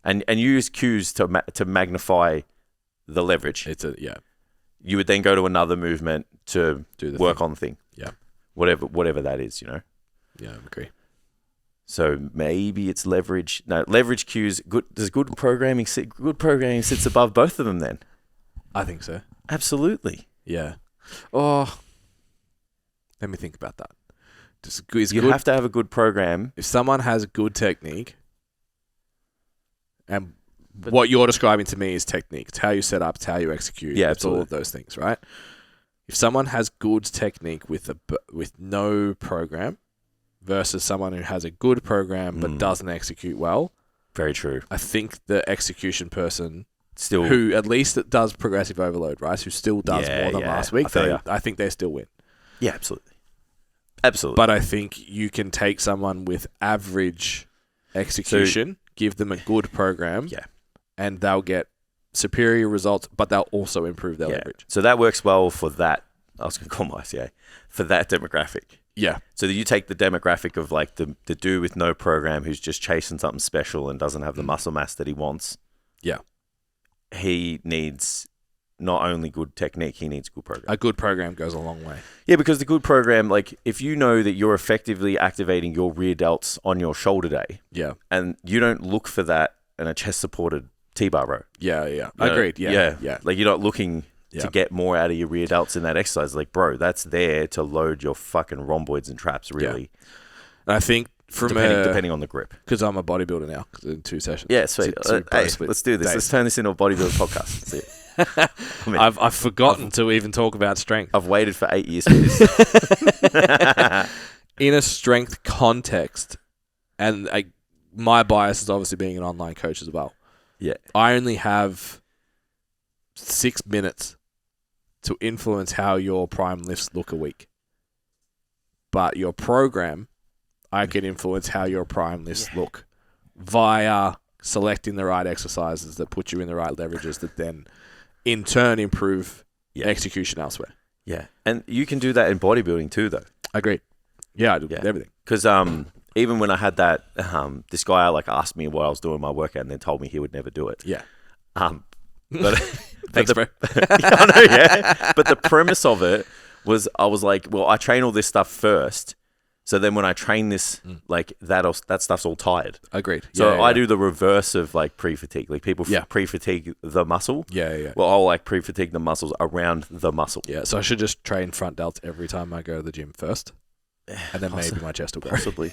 and use cues to magnify the leverage. You would then go to another movement to work on the thing. Yeah. Whatever that is, you know? Yeah, I agree. So maybe it's leverage. No, leverage cues. Does good programming sits above both of them then? I think so. Absolutely. Yeah. Oh, let me think about that. You have to have a good program. If someone has good technique, and what you're describing to me is technique. It's how you set up, it's how you execute. Yeah, it's all of those things, right? If someone has good technique with no program versus someone who has a good program but doesn't execute well. Very true. I think the execution person still who at least does progressive overload, right? Who still does more than last week. I think they still win. Yeah, absolutely. Absolutely. But I think you can take someone with average execution, give them a good program, and they'll get superior results, but they'll also improve their leverage. So that works well for that. I was going to call my ICA for that demographic. Yeah. So that you take the demographic of like the dude with no program who's just chasing something special and doesn't have the muscle mass that he wants. Yeah. He needs not only good technique, he needs good program. A good program goes a long way. Yeah, because the good program, like if you know that you're effectively activating your rear delts on your shoulder day, and you don't look for that in a chest supported T-bar row. Yeah. Agreed. Yeah. Like you're not looking to get more out of your rear delts in that exercise. Like, bro, that's there to load your fucking rhomboids and traps, really. And I think depending on the grip. Because I'm a bodybuilder now, in 2 sessions. Yeah, sweet. Hey, let's do this. Let's turn this into a bodybuilding podcast. Let's see it. I've forgotten to even talk about strength. I've waited for 8 years for this. In a strength context, and my bias is obviously being an online coach as well. Yeah. I only have 6 minutes to influence how your prime lifts look a week. But your program, I can influence how your prime lifts look via selecting the right exercises that put you in the right leverages that then in turn improve execution elsewhere. Yeah. And you can do that in bodybuilding too, though. Agreed. Yeah, I do everything. Because even when I had that, this guy asked me what I was doing in my workout and then told me he would never do it. Yeah. But thanks, bro. But the premise of it was, I was like, well, I train all this stuff first. So then when I train this, that stuff's all tired. Agreed. So I do the reverse of pre-fatigue. Like people pre-fatigue the muscle. Yeah. Well, I'll pre-fatigue the muscles around the muscle. Yeah. So I should just train front delts every time I go to the gym first. And then maybe my chest will grow. Possibly.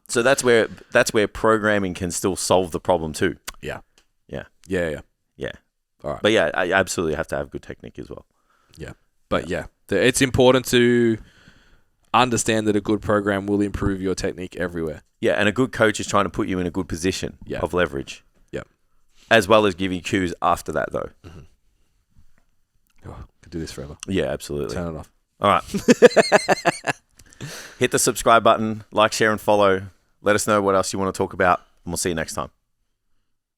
So that's where programming can still solve the problem too. Yeah. All right. But yeah, I absolutely have to have good technique as well. Yeah. But it's important to understand that a good program will improve your technique everywhere. Yeah, and a good coach is trying to put you in a good position of leverage. Yeah. as well as give you cues after that, though. Mm-hmm. Oh, could do this forever. Yeah, absolutely. Turn it off. All right. Hit the subscribe button, like, share, and follow. Let us know what else you want to talk about, and we'll see you next time.